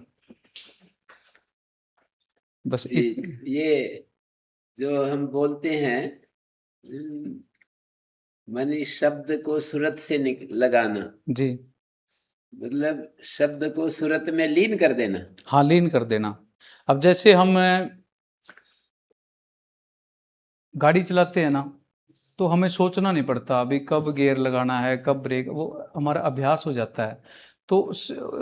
बस जी, ये जो हम बोलते हैं मनी शब्द को सूरत से लगाना, जी मतलब शब्द को सूरत में लीन कर देना। हाँ, लीन कर देना। अब जैसे हम गाड़ी चलाते हैं ना, तो हमें सोचना नहीं पड़ता अभी कब गियर लगाना है, कब ब्रेक, वो हमारा अभ्यास हो जाता है। तो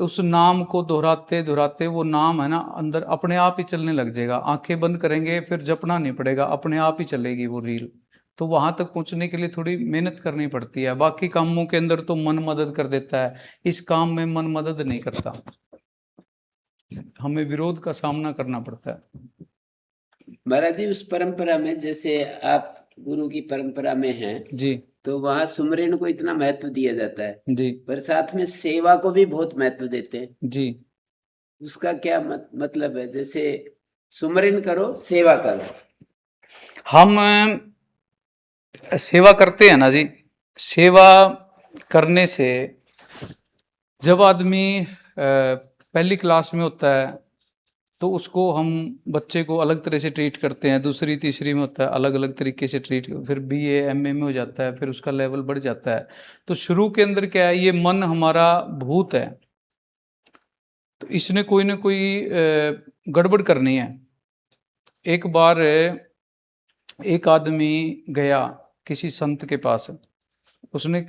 उस नाम को दोहराते दोहराते वो नाम है ना अंदर अपने आप ही चलने लग जाएगा। आंखें बंद करेंगे फिर जपना नहीं पड़ेगा, अपने आप ही चलेगी वो रील। तो वहां तक पहुंचने के लिए थोड़ी मेहनत करनी पड़ती है। बाकी कामों के अंदर तो मन मदद कर देता है, इस काम में मन मदद नहीं करता, हमें विरोध का सामना करना पड़ता है। महाराज जी, उस परंपरा में जैसे आप गुरु की परंपरा में हैं, जी तो वहां सुमरन को इतना महत्व दिया जाता है, जी पर साथ में सेवा को भी बहुत महत्व देते हैं। जी। उसका क्या मतलब है? जैसे सुमरन करो, सेवा करो। हम सेवा करते हैं ना जी, सेवा करने से जब आदमी पहली क्लास में होता है तो उसको हम बच्चे को अलग तरह से ट्रीट करते हैं, दूसरी तीसरी में होता है अलग अलग तरीके से ट्रीट, फिर बीए एमए में हो जाता है, फिर उसका लेवल बढ़ जाता है। तो शुरू के अंदर क्या है, ये मन हमारा भूत है, तो इसने कोई ना कोई गड़बड़ करनी है। एक बार एक आदमी गया किसी संत के पास, उसने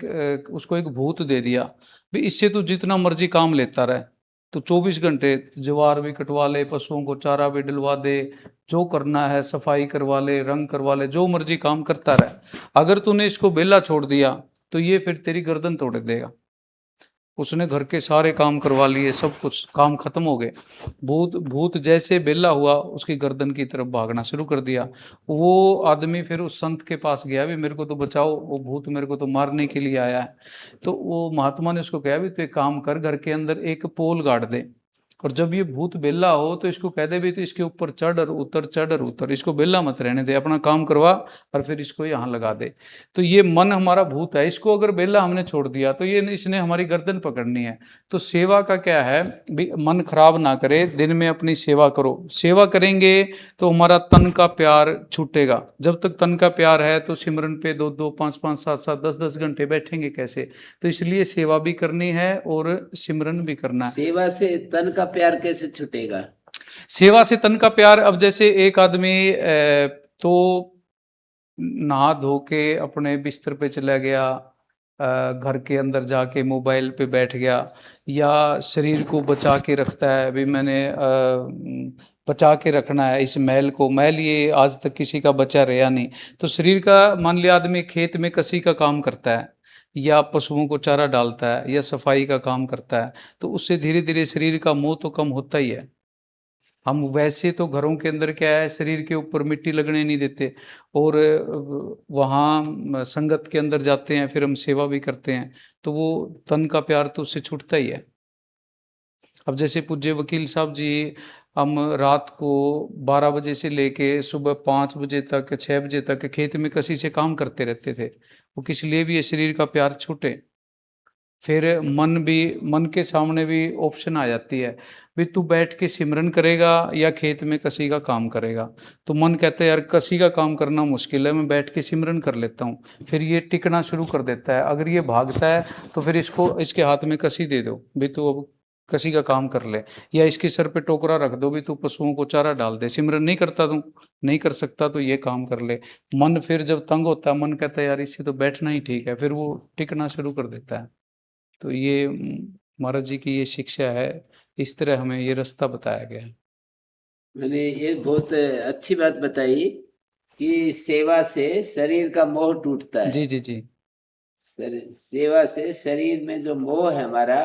उसको एक भूत दे दिया, भी इससे तू जितना मर्जी काम लेता रहे, तो 24 घंटे ज्वार भी कटवा ले, पशुओं को चारा भी डलवा दे, जो करना है सफाई करवा ले, रंग करवा ले, जो मर्जी काम करता रहे। अगर तूने इसको बेला छोड़ दिया तो ये फिर तेरी गर्दन तोड़ देगा। उसने घर के सारे काम करवा लिए, सब कुछ काम खत्म हो गए। भूत भूत जैसे बेला हुआ उसकी गर्दन की तरफ भागना शुरू कर दिया। वो आदमी फिर उस संत के पास गया, भी मेरे को तो बचाओ, वो भूत मेरे को तो मारने के लिए आया है। तो वो महात्मा ने उसको कहा, भी तो एक काम कर, घर के अंदर एक पोल गाड़ दे, और जब ये भूत बेला हो तो इसको कह दे भी तो इसके ऊपर चढ़ और उतर, चढ़ और उतर, इसको बेला मत रहने दे, अपना काम करवा और फिर इसको यहाँ लगा दे। तो ये मन हमारा भूत है, इसको अगर बेला हमने छोड़ दिया तो ये इसने हमारी गर्दन पकड़नी है। तो सेवा का क्या है, भी मन खराब ना करे, दिन में अपनी सेवा करो। सेवा करेंगे तो हमारा तन का प्यार छूटेगा। जब तक तन का प्यार है तो सिमरन पे 2-2, 5-5, 7-7, 10-10 घंटे बैठेंगे कैसे? तो इसलिए सेवा भी करनी है और सिमरन भी करना है। सेवा से तन का प्यार कैसे छूटेगा? सेवा से तन का प्यार, अब जैसे एक आदमी तो नहा धो के अपने बिस्तर पे चला गया, घर के अंदर जाके मोबाइल पे बैठ गया, या शरीर को बचा के रखता है, अभी मैंने बचा के रखना है इस मैल को, मैल ये आज तक किसी का बचा रहा नहीं। तो शरीर का, मान लिया आदमी खेत में कसी का काम करता है, या पशुओं को चारा डालता है, या सफाई का काम करता है, तो उससे धीरे धीरे शरीर का मोह तो कम होता ही है। हम वैसे तो घरों के अंदर क्या है, शरीर के ऊपर मिट्टी लगने नहीं देते, और वहाँ संगत के अंदर जाते हैं, फिर हम सेवा भी करते हैं, तो वो तन का प्यार तो उससे छूटता ही है। अब जैसे पूज्य वकील साहब जी, हम रात को 12 बजे से लेके सुबह 5 बजे तक, 6 बजे तक खेत में कसी से काम करते रहते थे। वो किस लिए भी ये शरीर का प्यार छूटे। फिर मन के सामने भी ऑप्शन आ जाती है, भी तू बैठ के सिमरन करेगा या खेत में कसी का काम करेगा। तो मन कहता है यार कसी का काम करना मुश्किल है, मैं बैठ के सिमरन कर लेता हूँ। फिर ये टिकना शुरू कर देता है। अगर ये भागता है तो फिर इसको, इसके हाथ में कसी दे दो, भी तू अब कसी का काम कर ले, या इसके सर पे टोकरा रख दो, भी तू पशुओं को चारा डाल दे। सिमरन नहीं करता, तू नहीं कर सकता तो ये काम कर ले। मन फिर जब तंग होता है, मन कहता है यार इससे तो बैठना ही ठीक है, फिर वो टिकना शुरू कर देता है। तो ये महाराज जी की ये शिक्षा है, इस तरह हमें ये रास्ता बताया गया है। मैंने ये बहुत अच्छी बात बताई कि सेवा से शरीर का मोह टूटता है। जी जी जी सेवा से शरीर में जो मोह है हमारा,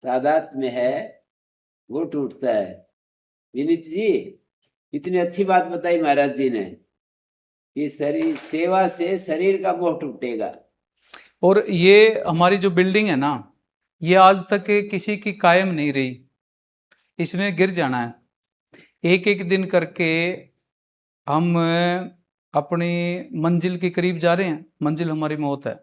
तादाद में है, वो टूटता है। विनीत जी, इतनी अच्छी बात बताई महाराज जी ने कि शरीर, सेवा से शरीर का मोह टूटेगा। और ये हमारी जो बिल्डिंग है ना, ये आज तक किसी की कायम नहीं रही, इसने गिर जाना है। एक एक दिन करके हम अपनी मंजिल के करीब जा रहे हैं, मंजिल हमारी मौत है।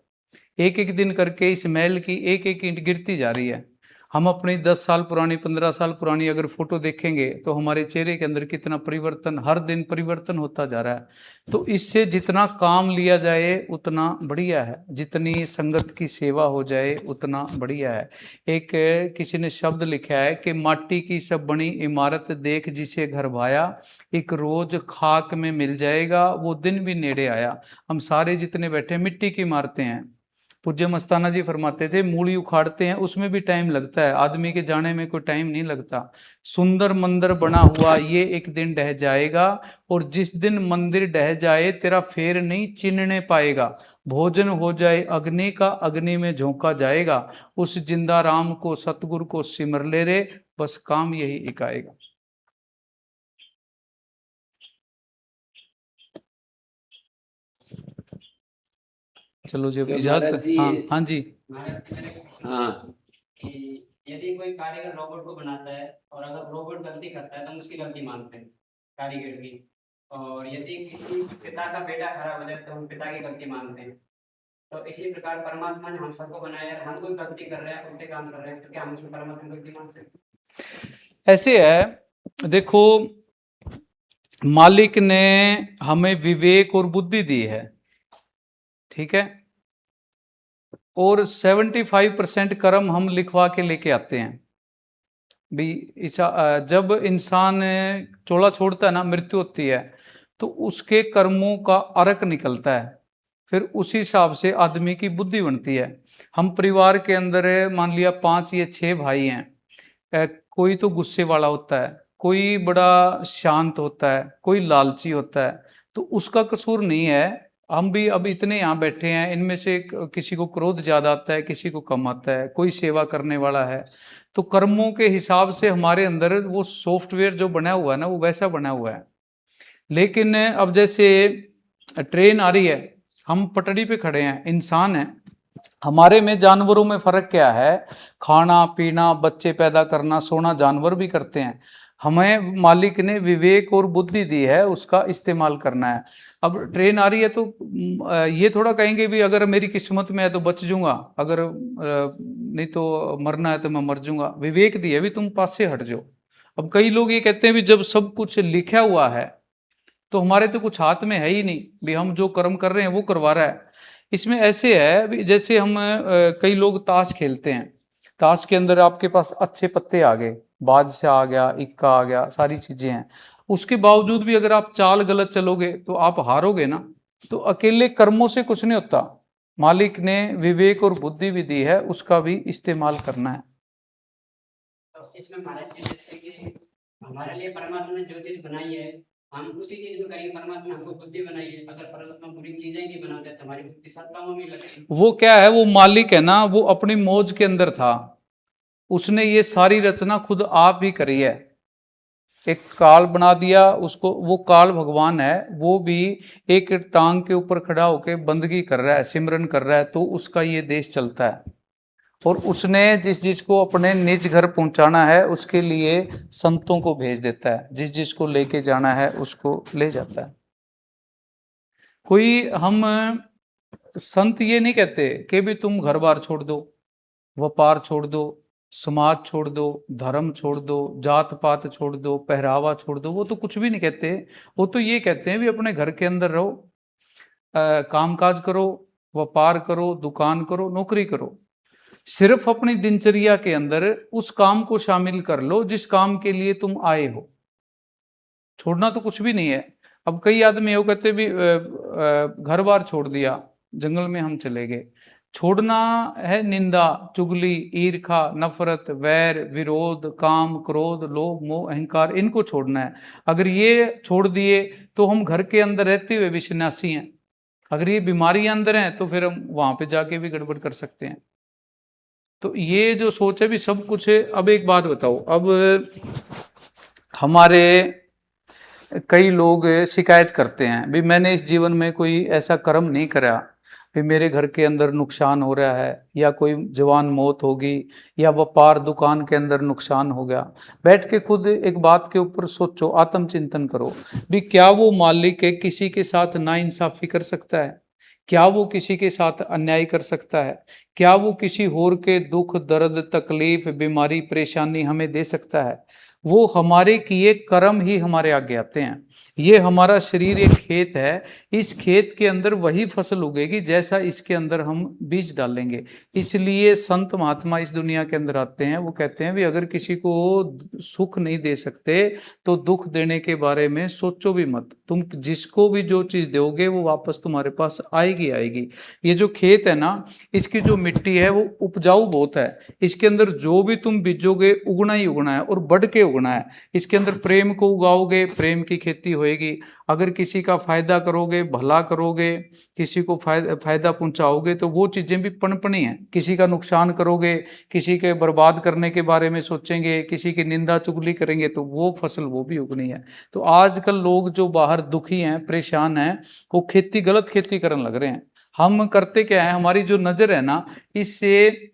एक एक दिन करके इस महल की एक एक ईंट गिरती जा रही है। हम अपनी 10 साल पुरानी 15 साल पुरानी अगर फोटो देखेंगे तो हमारे चेहरे के अंदर कितना परिवर्तन, हर दिन परिवर्तन होता जा रहा है। तो इससे जितना काम लिया जाए उतना बढ़िया है, जितनी संगत की सेवा हो जाए उतना बढ़िया है। एक किसी ने शब्द लिखा है कि माटी की सब बनी इमारत देख जिसे घर भाया, एक रोज खाक में मिल जाएगा वो दिन भी नेड़े आया। हम सारे जितने बैठे मिट्टी की इमारतें हैं। पूज्य मस्ताना जी फरमाते थे मूली उखाड़ते हैं उसमें भी टाइम लगता है, आदमी के जाने में कोई टाइम नहीं लगता। सुंदर मंदिर बना हुआ ये एक दिन ढह जाएगा, और जिस दिन मंदिर ढह जाए तेरा फेर नहीं चिन्हने पाएगा। भोजन हो जाए अग्नि का, अग्नि में झोंका जाएगा। उस जिंदा राम को सतगुरु को सिमर ले रे, बस काम यही एक आएगा। चलो जी, अब तो इजाजत। महाराज जी, हाँ हाँ जी। हाँ कि यदि कोई कारीगर रोबोट को बनाता है और अगर रोबोट गलती करता है तो हम उसकी गलती मानते हैं कारीगर की, और यदि किसी पिता का बेटा खराब हो जाए तो हम पिता की गलती मानते हैं। तो इसी प्रकार परमात्मा ने हम सबको बनाया है, हम कोई गलती कर रहे हैं, उल्टे काम कर रहे हैं, तो क्या हम उसमें परमात्मा की गलती मान सकते हैं? ऐसे है, देखो मालिक ने हमें विवेक और बुद्धि दी है, ठीक है, और 75% कर्म हम लिखवा के लेके आते हैं भी। जब इंसान चोला छोड़ता है ना, मृत्यु होती है, तो उसके कर्मों का अर्क निकलता है, फिर उसी हिसाब से आदमी की बुद्धि बनती है। हम परिवार के अंदर मान लिया 5 या 6 भाई हैं, कोई तो गुस्से वाला होता है, कोई बड़ा शांत होता है, कोई लालची होता है, तो उसका कसूर नहीं है। हम भी अब इतने यहाँ बैठे हैं, इनमें से किसी को क्रोध ज्यादा आता है, किसी को कम आता है, कोई सेवा करने वाला है। तो कर्मों के हिसाब से हमारे अंदर वो सॉफ्टवेयर जो बना हुआ है ना, वो वैसा बना हुआ है। लेकिन अब जैसे ट्रेन आ रही है, हम पटड़ी पे खड़े हैं, इंसान है, हमारे में जानवरों में फर्क क्या है? खाना पीना, बच्चे पैदा करना, सोना जानवर भी करते हैं। हमें मालिक ने विवेक और बुद्धि दी है, उसका इस्तेमाल करना है। अब ट्रेन आ रही है तो ये थोड़ा कहेंगे भी अगर मेरी किस्मत में है तो बच जाऊंगा, अगर नहीं तो मरना है तो मैं मर जाऊंगा। विवेक दी है भी तुम पास से हट जाओ। अब कई लोग ये कहते हैं भी जब सब कुछ लिखा हुआ है तो हमारे तो कुछ हाथ में है ही नहीं, भी हम जो कर्म कर रहे हैं वो करवा रहा है। इसमें ऐसे है, जैसे हम कई लोग ताश खेलते हैं, ताश के अंदर आपके पास अच्छे पत्ते आ गए, बादशाह आ गया, इक्का आ गया, सारी चीजें हैं, उसके बावजूद भी अगर आप चाल गलत चलोगे तो आप हारोगे ना। तो अकेले कर्मों से कुछ नहीं होता, मालिक ने विवेक और बुद्धि भी दी है, उसका भी इस्तेमाल करना है। तो इसमें महाराज जी जैसे कि हमारे लिए परमात्मा ने जो चीज बनाई है हम उसी चीज में करेंगे। परमात्मा हमको बुद्धि बनाई है, अगर परमात्मा बुरी चीजें ही नहीं बनाते तो हमारी बुद्धि सब कामों में लगेगी। वो क्या है, वो मालिक है ना, वो अपनी मौज के अंदर था, उसने ये सारी रचना खुद आप ही करी है। एक काल बना दिया उसको, वो काल भगवान है, वो भी एक टांग के ऊपर खड़ा होकर बंदगी कर रहा है, सिमरन कर रहा है, तो उसका ये देश चलता है। और उसने जिस जिसको अपने निज घर पहुंचाना है उसके लिए संतों को भेज देता है, जिस जिसको लेके जाना है उसको ले जाता है। कोई हम संत ये नहीं कहते कि भी तुम घर बार छोड़ दो, व्यापार छोड़ दो, समाज छोड़ दो, धर्म छोड़ दो, जात पात छोड़ दो, पहरावा छोड़ दो, वो तो कुछ भी नहीं कहते। वो तो ये कहते हैं भी अपने घर के अंदर रहो, काम काज करो, व्यापार करो, दुकान करो, नौकरी करो, सिर्फ अपनी दिनचर्या के अंदर उस काम को शामिल कर लो जिस काम के लिए तुम आए हो। छोड़ना तो कुछ भी नहीं है। अब कई आदमी वो कहते भी घर बार छोड़ दिया, जंगल में हम चले गए। छोड़ना है निंदा, चुगली, ईर्खा, नफरत, वैर, विरोध, काम, क्रोध, लोभ, मोह, अहंकार, इनको छोड़ना है। अगर ये छोड़ दिए तो हम घर के अंदर रहते हुए भी सन्यासी हैं। अगर ये बीमारी अंदर है तो फिर हम वहां पे जाके भी गड़बड़ कर सकते हैं। तो ये जो सोच है भी सब कुछ है। अब एक बात बताओ, अब हमारे कई लोग शिकायत करते हैं भी मैंने इस जीवन में कोई ऐसा कर्म नहीं करा, भी मेरे घर के अंदर नुकसान हो रहा है, या कोई जवान मौत होगी, या व्यापार दुकान के अंदर नुकसान हो गया। बैठ के खुद एक बात के ऊपर सोचो, आत्मचिंतन करो भी क्या वो मालिक है किसी के साथ नाइंसाफी कर सकता है? क्या वो किसी के साथ अन्याय कर सकता है? क्या वो किसी और के दुख दर्द तकलीफ बीमारी परेशानी हमें दे सकता है? वो हमारे किए कर्म ही हमारे आगे आते हैं। ये हमारा शरीर एक खेत है, इस खेत के अंदर वही फसल उगेगी जैसा इसके अंदर हम बीज डालेंगे। इसलिए संत महात्मा इस दुनिया के अंदर आते हैं, वो कहते हैं भी अगर किसी को सुख नहीं दे सकते तो दुख देने के बारे में सोचो भी मत। तुम जिसको भी जो चीज दोगे वो वापस तुम्हारे पास आएगी आएगी। ये जो खेत है ना, इसकी जो मिट्टी है वो उपजाऊ बहुत है। इसके अंदर जो भी तुम बीजोगे उगना ही उगना है और बढ़ के उगना है। इसके अंदर प्रेम को उगाओगे, प्रेम की खेती होएगी। अगर किसी का फायदा करोगे, भला करोगे, किसी को फायदा पहुंचाओगे तो वो चीजें भी पनपनी है। किसी का नुकसान करोगे, किसी के बर्बाद करने के बारे में सोचेंगे, किसी की निंदा चुगली करेंगे तो वो फसल वो भी उगनी है। तो आजकल लोग जो बाहर दुखी हैं, परेशान हैं, वो खेती गलत खेती करने लग रहे हैं। हम करते क्या है, हमारी जो नजर है ना, इससे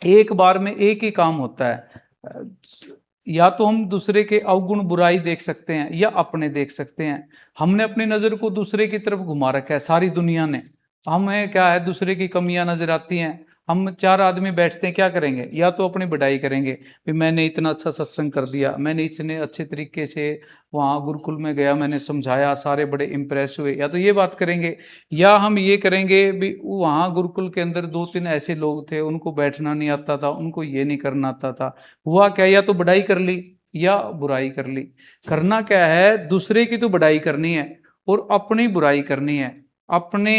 एक बार में एक ही काम होता है। या तो हम दूसरे के अवगुण बुराई देख सकते हैं या अपने देख सकते हैं। हमने अपनी नजर को दूसरे की तरफ घुमा रखा है, सारी दुनिया ने। हमें क्या है, दूसरे की कमियां नजर आती हैं। हम चार आदमी बैठते हैं, क्या करेंगे? या तो अपनी बढ़ाई करेंगे भी मैंने इतना अच्छा सत्संग कर दिया, मैंने इतने अच्छे तरीके से वहाँ गुरुकुल में गया, मैंने समझाया, सारे बड़े इंप्रेस हुए, या तो ये बात करेंगे। या हम ये करेंगे भी वहाँ गुरुकुल के अंदर दो तीन ऐसे लोग थे, उनको बैठना नहीं आता था, उनको ये नहीं करना आता था। हुआ क्या, या तो बढ़ाई कर ली या बुराई कर ली। करना क्या है, दूसरे की तो बढ़ाई करनी है और अपनी बुराई करनी है। अपने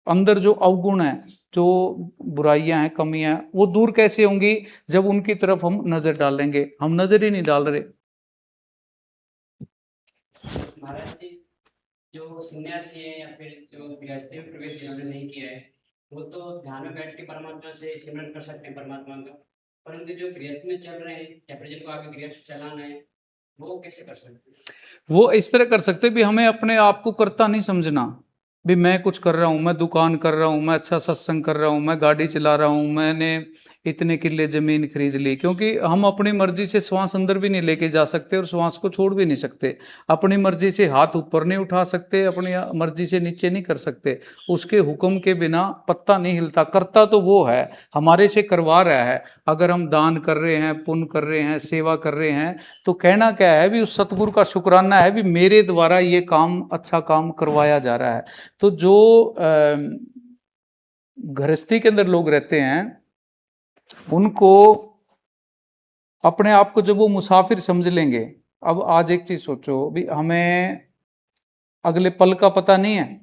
अंदर जो अवगुण है, जो बुराइयां हैं, कमियां हैं, वो दूर कैसे होंगी? जब उनकी तरफ हम नजर डालेंगे। हम नजर ही नहीं डाल रहे। महाराज जी, जो सन्यासी है या फिर जो गृहस्थी में प्रवेश जिन्होंने नहीं किया है, वो तो ध्यान में बैठ के परमात्मा से सिमरन कर सकते हैं परमात्मा का। परंतु जो गृहस्थ में चल रहे हैं या फिर जिनको आगे गृहस्थ चलाना है, वो कैसे कर सकते हैं? वो इस तरह कर सकते भी, हमें अपने आप को करता नहीं समझना भी मैं कुछ कर रहा हूँ, मैं दुकान कर रहा हूँ, मैं अच्छा सत्संग कर रहा हूँ, मैं गाड़ी चला रहा हूँ, मैंने इतने किले जमीन खरीद ली। क्योंकि हम अपनी मर्जी से श्वास अंदर भी नहीं लेके जा सकते और श्वास को छोड़ भी नहीं सकते। अपनी मर्जी से हाथ ऊपर नहीं उठा सकते, अपनी मर्जी से नीचे नहीं कर सकते। उसके हुक्म के बिना पत्ता नहीं हिलता। करता तो वो है, हमारे से करवा रहा है। अगर हम दान कर रहे हैं, पुण्य कर रहे हैं, सेवा कर रहे हैं, तो कहना क्या है भी उस सतगुरु का शुक्राना है भी मेरे द्वारा ये काम, अच्छा काम करवाया जा रहा है। तो जो गृहस्थी के अंदर लोग रहते हैं, उनको अपने आप को जब वो मुसाफिर समझ लेंगे। अब आज एक चीज सोचो भी, हमें अगले पल का पता नहीं है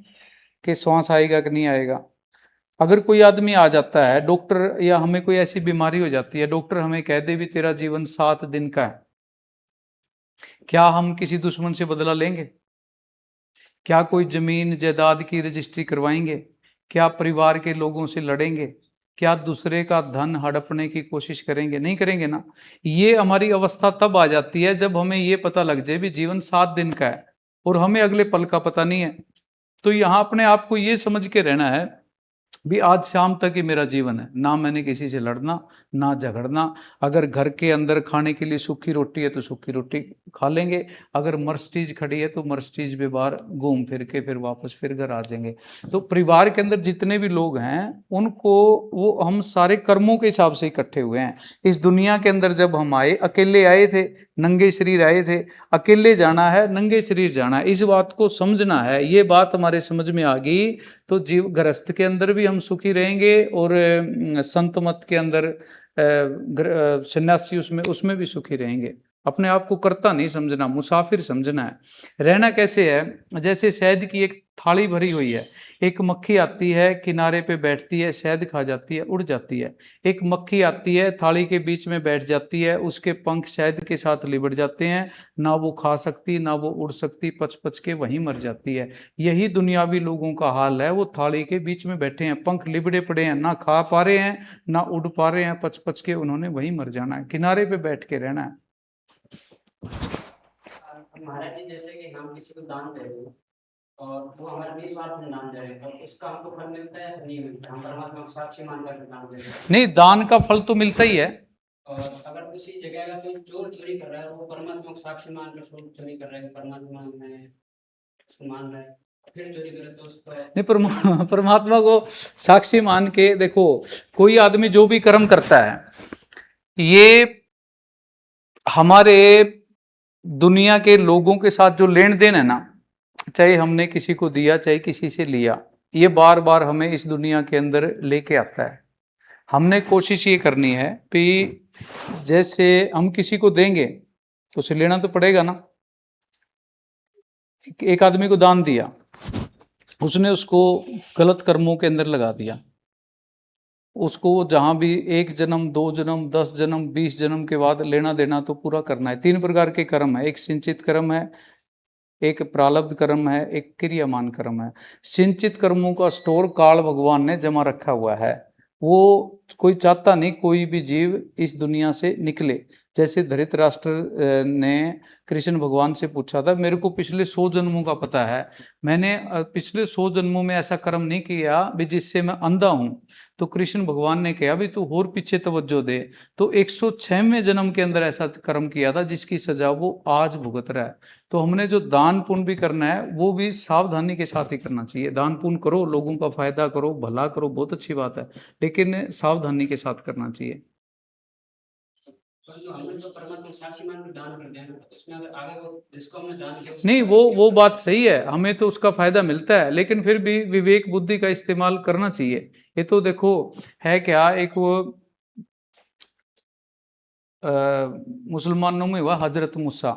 कि श्वास आएगा कि नहीं आएगा। अगर कोई आदमी आ जाता है डॉक्टर, या हमें कोई ऐसी बीमारी हो जाती है, डॉक्टर हमें कह दे भी तेरा जीवन 7 दिन का है, क्या हम किसी दुश्मन से बदला लेंगे? क्या कोई जमीन जायदाद की रजिस्ट्री करवाएंगे? क्या परिवार के लोगों से लड़ेंगे? क्या दूसरे का धन हड़पने की कोशिश करेंगे? नहीं करेंगे ना। ये हमारी अवस्था तब आ जाती है जब हमें ये पता लग जाए भी जीवन 7 दिन का है और हमें अगले पल का पता नहीं है। तो यहाँ अपने आप को ये समझ के रहना है भी आज शाम तक ही मेरा जीवन है, ना मैंने किसी से लड़ना, ना झगड़ना। अगर घर के अंदर खाने के लिए सूखी रोटी है तो सूखी रोटी खा लेंगे, अगर मर्सिडीज खड़ी है तो मर्सिडीज पे बाहर घूम फिर के फिर वापस फिर घर आ जाएंगे। तो परिवार के अंदर जितने भी लोग हैं, उनको, वो हम सारे कर्मों के हिसाब से इकट्ठे हुए हैं। इस दुनिया के अंदर जब हम आए, अकेले आए थे, नंगे शरीर आए थे, अकेले जाना है, नंगे शरीर जाना है। इस बात को समझना है। ये बात हमारे समझ में आ गई तो जीव गृहस्थ के अंदर भी हम सुखी रहेंगे और संत मत के अंदर सन्यासी उसमें भी सुखी रहेंगे। अपने आप को कर्ता नहीं समझना, मुसाफिर समझना है। रहना कैसे है, जैसे शहद की एक थाली भरी हुई है, एक मक्खी आती है, किनारे पे बैठती है, शहद खा जाती है, उड़ जाती है। एक मक्खी आती है, थाली के बीच में बैठ जाती है, उसके पंख शहद के साथ लिबड़ जाते हैं, ना वो खा सकती ना वो उड़ सकती, पच पच के वहीं मर जाती है। यही दुनियावी लोगों का हाल है। वो थाली के बीच में बैठे हैं, पंख लिबड़े पड़े हैं, ना खा पा रहे हैं ना उड़ पा रहे हैं, पच पच के उन्होंने वहीं मर जाना है। किनारे पे बैठ के रहना है। महाराज जी, जैसे कि हम किसी को दान दे रहे हैं और वो हमारे निस्वार्थ में दान दे रहे हैं, तो उसका हमको फल मिलता है या नहीं मिलता? हम परमात्मा को साक्षी मानकर दान दे रहे हैं। नहीं, दान का फल तो मिलता ही है। और अगर किसी जगह का कोई चोर चोरी कर रहा है, वो परमात्मा को साक्षी मानकर चोरी कर रहा है, परमात्मा में उसको मान रहा है, फिर चोरी करे तो उसको नहीं, परमात्मा को साक्षी मान के देखो, कोई आदमी जो भी कर्म करता है, ये हमारे दुनिया के लोगों के साथ जो लेन देन है ना, चाहे हमने किसी को दिया चाहे किसी से लिया, ये बार बार हमें इस दुनिया के अंदर लेके आता है। हमने कोशिश ये करनी है कि जैसे हम किसी को देंगे तो उसे लेना तो पड़ेगा ना। एक आदमी को दान दिया, उसने उसको गलत कर्मों के अंदर लगा दिया, उसको जहां भी 1 जन्म 2 जन्म 10 जन्म 20 जन्म के बाद लेना देना तो पूरा करना है। 3 प्रकार के कर्म है, एक सिंचित कर्म है, एक प्रारब्ध कर्म है, एक क्रियामान कर्म है। सिंचित कर्मों का स्टोर काल भगवान ने जमा रखा हुआ है, वो कोई चाहता नहीं कोई भी जीव इस दुनिया से निकले। जैसे धृतराष्ट्र ने कृष्ण भगवान से पूछा था, मेरे को पिछले 100 जन्मों का पता है, मैंने पिछले 100 जन्मों में ऐसा कर्म नहीं किया भी जिससे मैं अंधा हूं। तो कृष्ण भगवान ने कहा भी तू और पीछे तवज्जो दे, तो 106वें जन्म के अंदर ऐसा कर्म किया था जिसकी सजा वो आज भुगत रहा है। तो हमने जो दान पुण्य भी करना है वो भी सावधानी के साथ ही करना चाहिए। दान पुण्य करो, लोगों का फायदा करो, भला करो, बहुत अच्छी बात है, लेकिन सावधानी के साथ करना चाहिए। परंतु हमने जो परमात्मा साक्षी मान के दान कर दिया ना, तो उसमें अगर आगे वो जिसको हमने दान किया नहीं, वो बात सही है, हमें तो उसका फायदा मिलता है, लेकिन फिर भी विवेक बुद्धि का इस्तेमाल करना चाहिए। ये तो देखो है क्या, एक वो मुसलमानों में हुआ हजरत मूसा,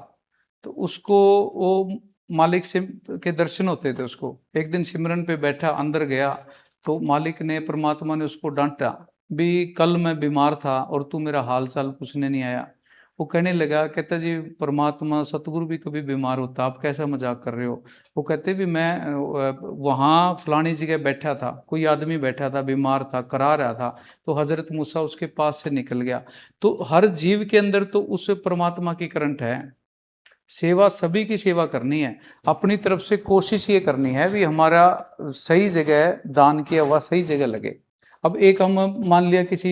तो उसको वो मालिक से के दर्शन होते थे, उसको एक दिन सिमरन पे बैठा, अंदर गया तो मालिक ने, परमात्मा ने उसको डांटा भी, कल मैं बीमार था और तू मेरा हाल चाल पूछने नहीं आया। वो कहने लगा, कहता जी परमात्मा सतगुरु भी कभी बीमार होता, आप कैसा मजाक कर रहे हो। वो कहते भी मैं वहाँ फलानी जगह बैठा था, कोई आदमी बैठा था बीमार था, करा रहा था, तो हजरत मूसा उसके पास से निकल गया। तो हर जीव के अंदर तो उस परमात्मा की करंट है, सेवा सभी की सेवा करनी है, अपनी तरफ से कोशिश ये करनी है भी हमारा सही जगह दान किया हुआ सही जगह लगे। अब एक हम मान लिया किसी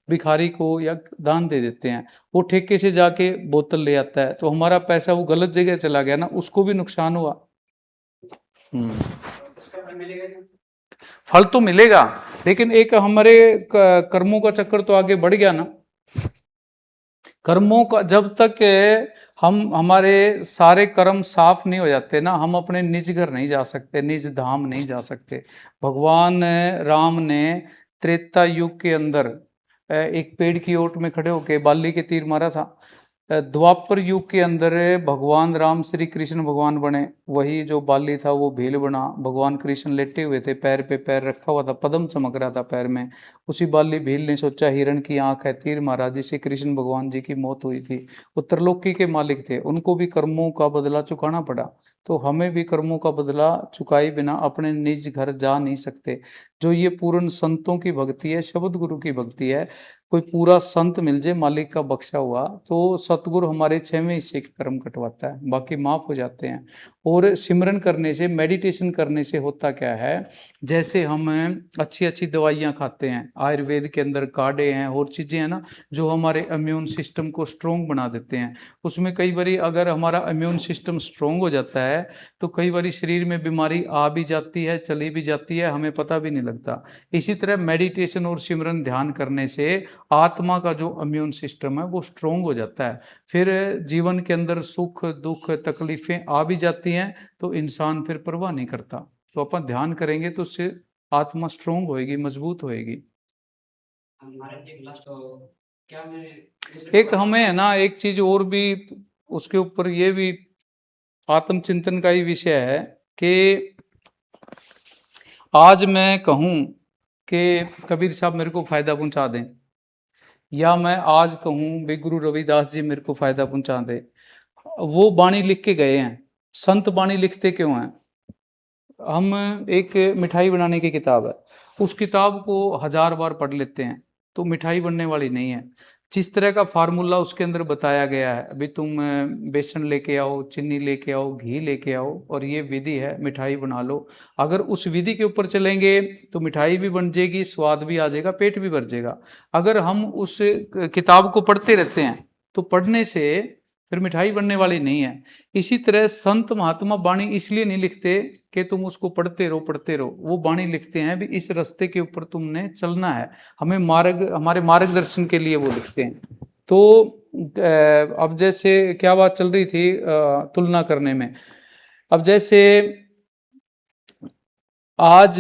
भिखारी को या दान दे देते हैं, वो ठेके से जाके बोतल ले आता है, तो हमारा पैसा वो गलत जगह चला गया ना, उसको भी नुकसान हुआ। उसका फल मिलेगा नहीं। फल तो मिलेगा, लेकिन एक हमारे कर्मों का चक्कर तो आगे बढ़ गया ना। कर्मों का जब तक हम हमारे सारे कर्म साफ नहीं हो जाते ना, हम अपने निज घर नहीं जा सकते, निज धाम नहीं जा सकते। भगवान राम ने त्रेता युग के अंदर एक पेड़ की ओट में खड़े होकर बाली के तीर मारा था। द्वापर युग के अंदर भगवान राम श्री कृष्ण भगवान बने, वही जो बाली था वो भील बना। भगवान कृष्ण लेटे हुए थे, पैर पे पैर रखा हुआ था, पद्म चमक रहा था पैर में। उसी बाली भील ने सोचा हिरण की आंख है, तीर मारा, जिससे कृष्ण भगवान जी की मौत हुई थी। वो त्रिलोकी के मालिक थे, उनको भी कर्मों का बदला चुकाना पड़ा। तो हमें भी कर्मों का बदला चुकाए बिना अपने निज घर जा नहीं सकते। जो ये पूर्ण संतों की भक्ति है, शब्द गुरु की भक्ति है, कोई पूरा संत मिल जाए मालिक का बख्शा हुआ, तो सतगुरु हमारे 6वें हिस्से के कर्म कटवाता है, बाकी माफ हो जाते हैं। और सिमरन करने से, मेडिटेशन करने से होता क्या है, जैसे हम अच्छी अच्छी दवाइयाँ खाते हैं, आयुर्वेद के अंदर काढ़े हैं और चीज़ें हैं ना, जो हमारे इम्यून सिस्टम को स्ट्रोंग बना देते हैं। उसमें कई बारी अगर हमारा इम्यून सिस्टम स्ट्रोंग हो जाता है तो कई बारी शरीर में बीमारी आ भी जाती है, चली भी जाती है, हमें पता भी नहीं लगता। इसी तरह मेडिटेशन और सिमरन ध्यान करने से आत्मा का जो इम्यून सिस्टम है वो स्ट्रोंग हो जाता है। फिर जीवन के अंदर सुख दुख तकलीफें आ भी जाती हैं तो इंसान फिर परवाह नहीं करता। तो अपन ध्यान करेंगे तो उससे आत्मा स्ट्रोंग होएगी, मजबूत होएगी। हमारे एक लास्ट क्या मैं एक हमें है ना एक चीज और भी उसके ऊपर, ये भी आत्मचिंतन का ही विषय है कि आज मैं कहूँ कि कबीर साहब मेरे को फायदा पहुंचा दें, या मैं आज कहूँ भी गुरु रविदास जी मेरे को फायदा पहुंचा दे, वो बाणी लिख के गए हैं। संत बाणी लिखते क्यों हैं? हम एक मिठाई बनाने की किताब है, उस किताब को 1000 बार पढ़ लेते हैं तो मिठाई बनने वाली नहीं है। जिस तरह का फार्मूला उसके अंदर बताया गया है, अभी तुम बेसन लेके आओ, चीनी लेके आओ, घी लेके आओ और ये विधि है, मिठाई बना लो। अगर उस विधि के ऊपर चलेंगे तो मिठाई भी बन जाएगी, स्वाद भी आ जाएगा, पेट भी भर जाएगा। अगर हम उस किताब को पढ़ते रहते हैं तो पढ़ने से फिर मिठाई बनने वाली नहीं है। इसी तरह संत महात्मा वाणी इसलिए नहीं लिखते कि तुम उसको पढ़ते रहो, वो वाणी लिखते हैं भी इस रास्ते के ऊपर तुमने चलना है, हमें हमारे मार्गदर्शन के लिए वो लिखते हैं। तो अब जैसे क्या बात चल रही थी तुलना करने में, अब जैसे आज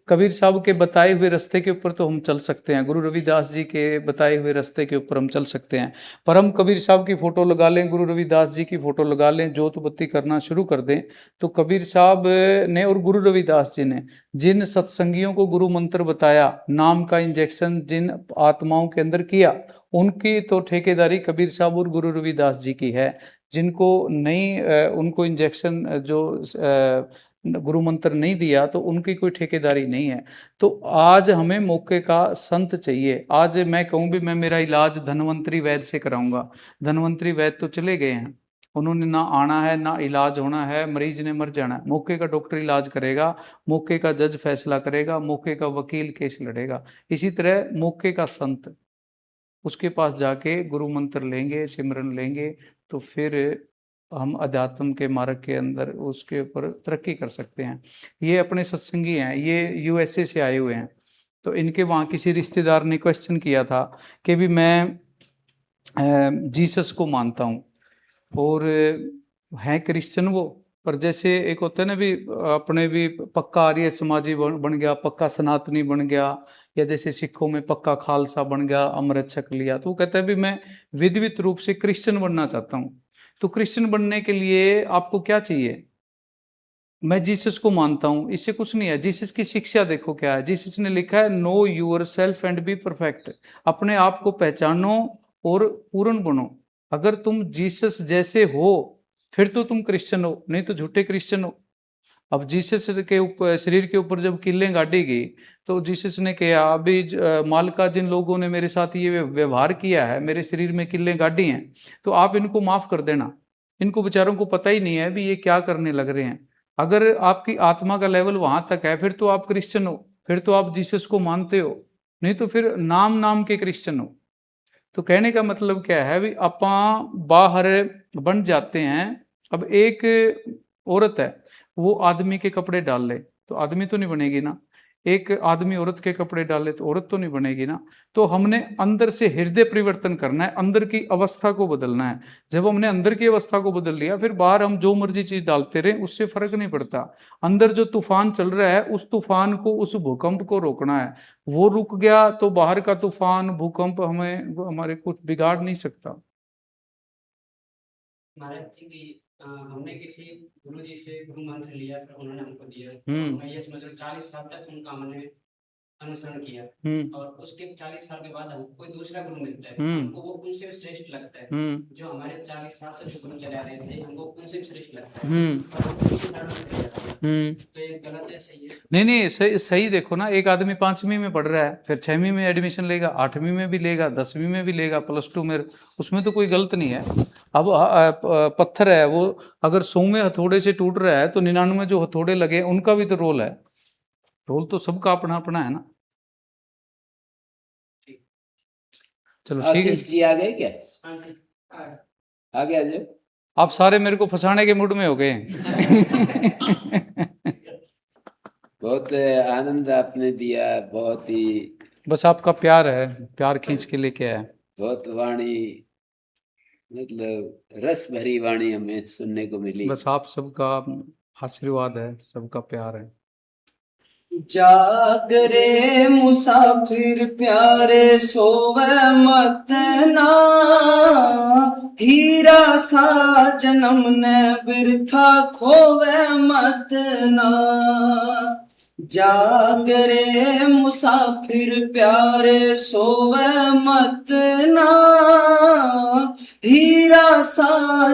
कबीर साहब के बताए हुए रास्ते के ऊपर तो हम चल सकते हैं, गुरु रविदास जी के बताए हुए रास्ते के ऊपर हम चल सकते हैं, पर हम कबीर साहब की फ़ोटो लगा लें, गुरु रविदास जी की फ़ोटो लगा लें, जोत बत्ती करना शुरू कर दें, तो कबीर साहब ने और गुरु रविदास जी ने जिन सत्संगियों को गुरु मंत्र बताया, नाम का इंजेक्शन जिन आत्माओं के अंदर किया, उनकी तो ठेकेदारी कबीर साहब और गुरु रविदास जी की है। जिनको नहीं उनको इंजेक्शन जो गुरु मंत्र नहीं दिया तो उनकी कोई ठेकेदारी नहीं है। तो आज हमें मौके का संत चाहिए। आज मैं कहूँ भी मैं मेरा इलाज धन्वंतरी वैद्य से कराऊंगा, धन्वंतरी वैद्य तो चले गए हैं, उन्होंने ना आना है ना इलाज होना है, मरीज ने मर जाना है। मौके का डॉक्टर इलाज करेगा, मौके का जज फैसला करेगा, मौके का वकील केस लड़ेगा। इसी तरह मौके का संत, उसके पास जाके गुरु मंत्र लेंगे, सिमरन लेंगे, तो फिर हम अध्यात्म के मार्ग के अंदर उसके ऊपर तरक्की कर सकते हैं। ये अपने सत्संगी हैं, ये यूएसए से आए हुए हैं। तो इनके वहाँ किसी रिश्तेदार ने क्वेश्चन किया था कि भी मैं जीसस को मानता हूँ और हैं क्रिश्चियन वो, पर जैसे एक होता है ना भी अपने भी पक्का आर्य समाजी बन गया, पक्का सनातनी बन गया, या जैसे सिखों में पक्का खालसा बन गया, अमृत छक लिया, तो वो कहता है भी मैं विधिवत रूप से क्रिश्चियन बनना चाहता हूँ। तो क्रिश्चियन बनने के लिए आपको क्या चाहिए? मैं जीसस को मानता हूं, इससे कुछ नहीं है। जीसस की शिक्षा देखो क्या है, जीसस ने लिखा है know yourself and be perfect, अपने आप को पहचानो और पूर्ण बनो। अगर तुम जीसस जैसे हो फिर तो तुम क्रिश्चियन हो, नहीं तो झूठे क्रिश्चियन हो। अब जीसस के ऊपर, शरीर के ऊपर जब कीलें गाड़ी गई तो जीसस ने कहा अभी मालिका जिन लोगों ने मेरे साथ ये व्यवहार किया है, मेरे शरीर में कीलें गाड़ी हैं, तो आप इनको माफ कर देना। इनको बेचारों को पता ही नहीं है भी ये क्या करने लग रहे हैं। अगर आपकी आत्मा का लेवल वहां तक है फिर तो आप क्रिश्चियन हो, फिर तो आप जीसस को मानते हो, नहीं तो फिर नाम नाम के क्रिश्चियन हो। तो कहने का मतलब क्या है भी अपा बाहर बन जाते हैं। अब एक औरत है, वो आदमी के कपड़े डाल ले तो आदमी तो नहीं बनेगी ना, एक आदमी औरत के कपड़े डाले तो औरत तो नहीं बनेगी ना। तो हमने अंदर से हृदय परिवर्तन करना है, अंदर की अवस्था को बदलना है। जब हमने अंदर की अवस्था को बदल लिया फिर बाहर हम जो मर्जी चीज डालते रहे उससे फर्क नहीं पड़ता। अंदर जो तूफान चल रहा है उस तूफान को, उस भूकंप को रोकना है। वो रुक गया तो बाहर का तूफान भूकंप हमारे कुछ बिगाड़ नहीं सकता। महाराज जी की हमने किसी गुरु जी से गुरु मंत्र लिया, फिर उन्होंने हमको दिया। मैं ये समझ 40 साल तक उनका हमने अनुसरण किया, और उसके 40 साल के बाद हमको कोई दूसरा गुरु मिलता है, हमको वो उनसे भी श्रेष्ठ लगता है। जो हमारे 40 साल से जो गुरु चला रहे थे हमको उनसे भी श्रेष्ठ लगता है, तो ये गलत है सही है? नहीं सही देखो ना, एक आदमी 5वीं में पढ़ रहा है, फिर 6वीं में एडमिशन लेगा, 8वीं में भी लेगा, 10वीं में भी लेगा, +2 में, उसमें तो कोई गलत नहीं है। अब पत्थर है वो अगर 100वें हथौड़े से टूट रहा है तो 99 जो हथौड़े लगे उनका भी तो रोल है, रोल तो सबका अपना अपना है ना। चलो ठीक है। आशीष जी आ गए क्या? आ गया जो आप सारे मेरे को फंसाने के मूड में हो गए। बहुत आनंद आपने दिया, बहुत ही, बस आपका प्यार है, प्यार खींच के लेके आया। बहुत वाणी, मतलब रस भरी वाणी हमें सुनने को मिली। बस आप सबका आशीर्वाद है, सबका प्यार है। जागरे मुसाफिर प्यारे सोवे मत ना, हीरा सा जन्म ने बिरथा खोवे मत ना। जागरे मुसाफिर प्यारे सोवे मत ना, हीरा सा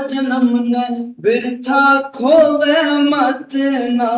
जन्म ने बिरथा खोवे मत ना।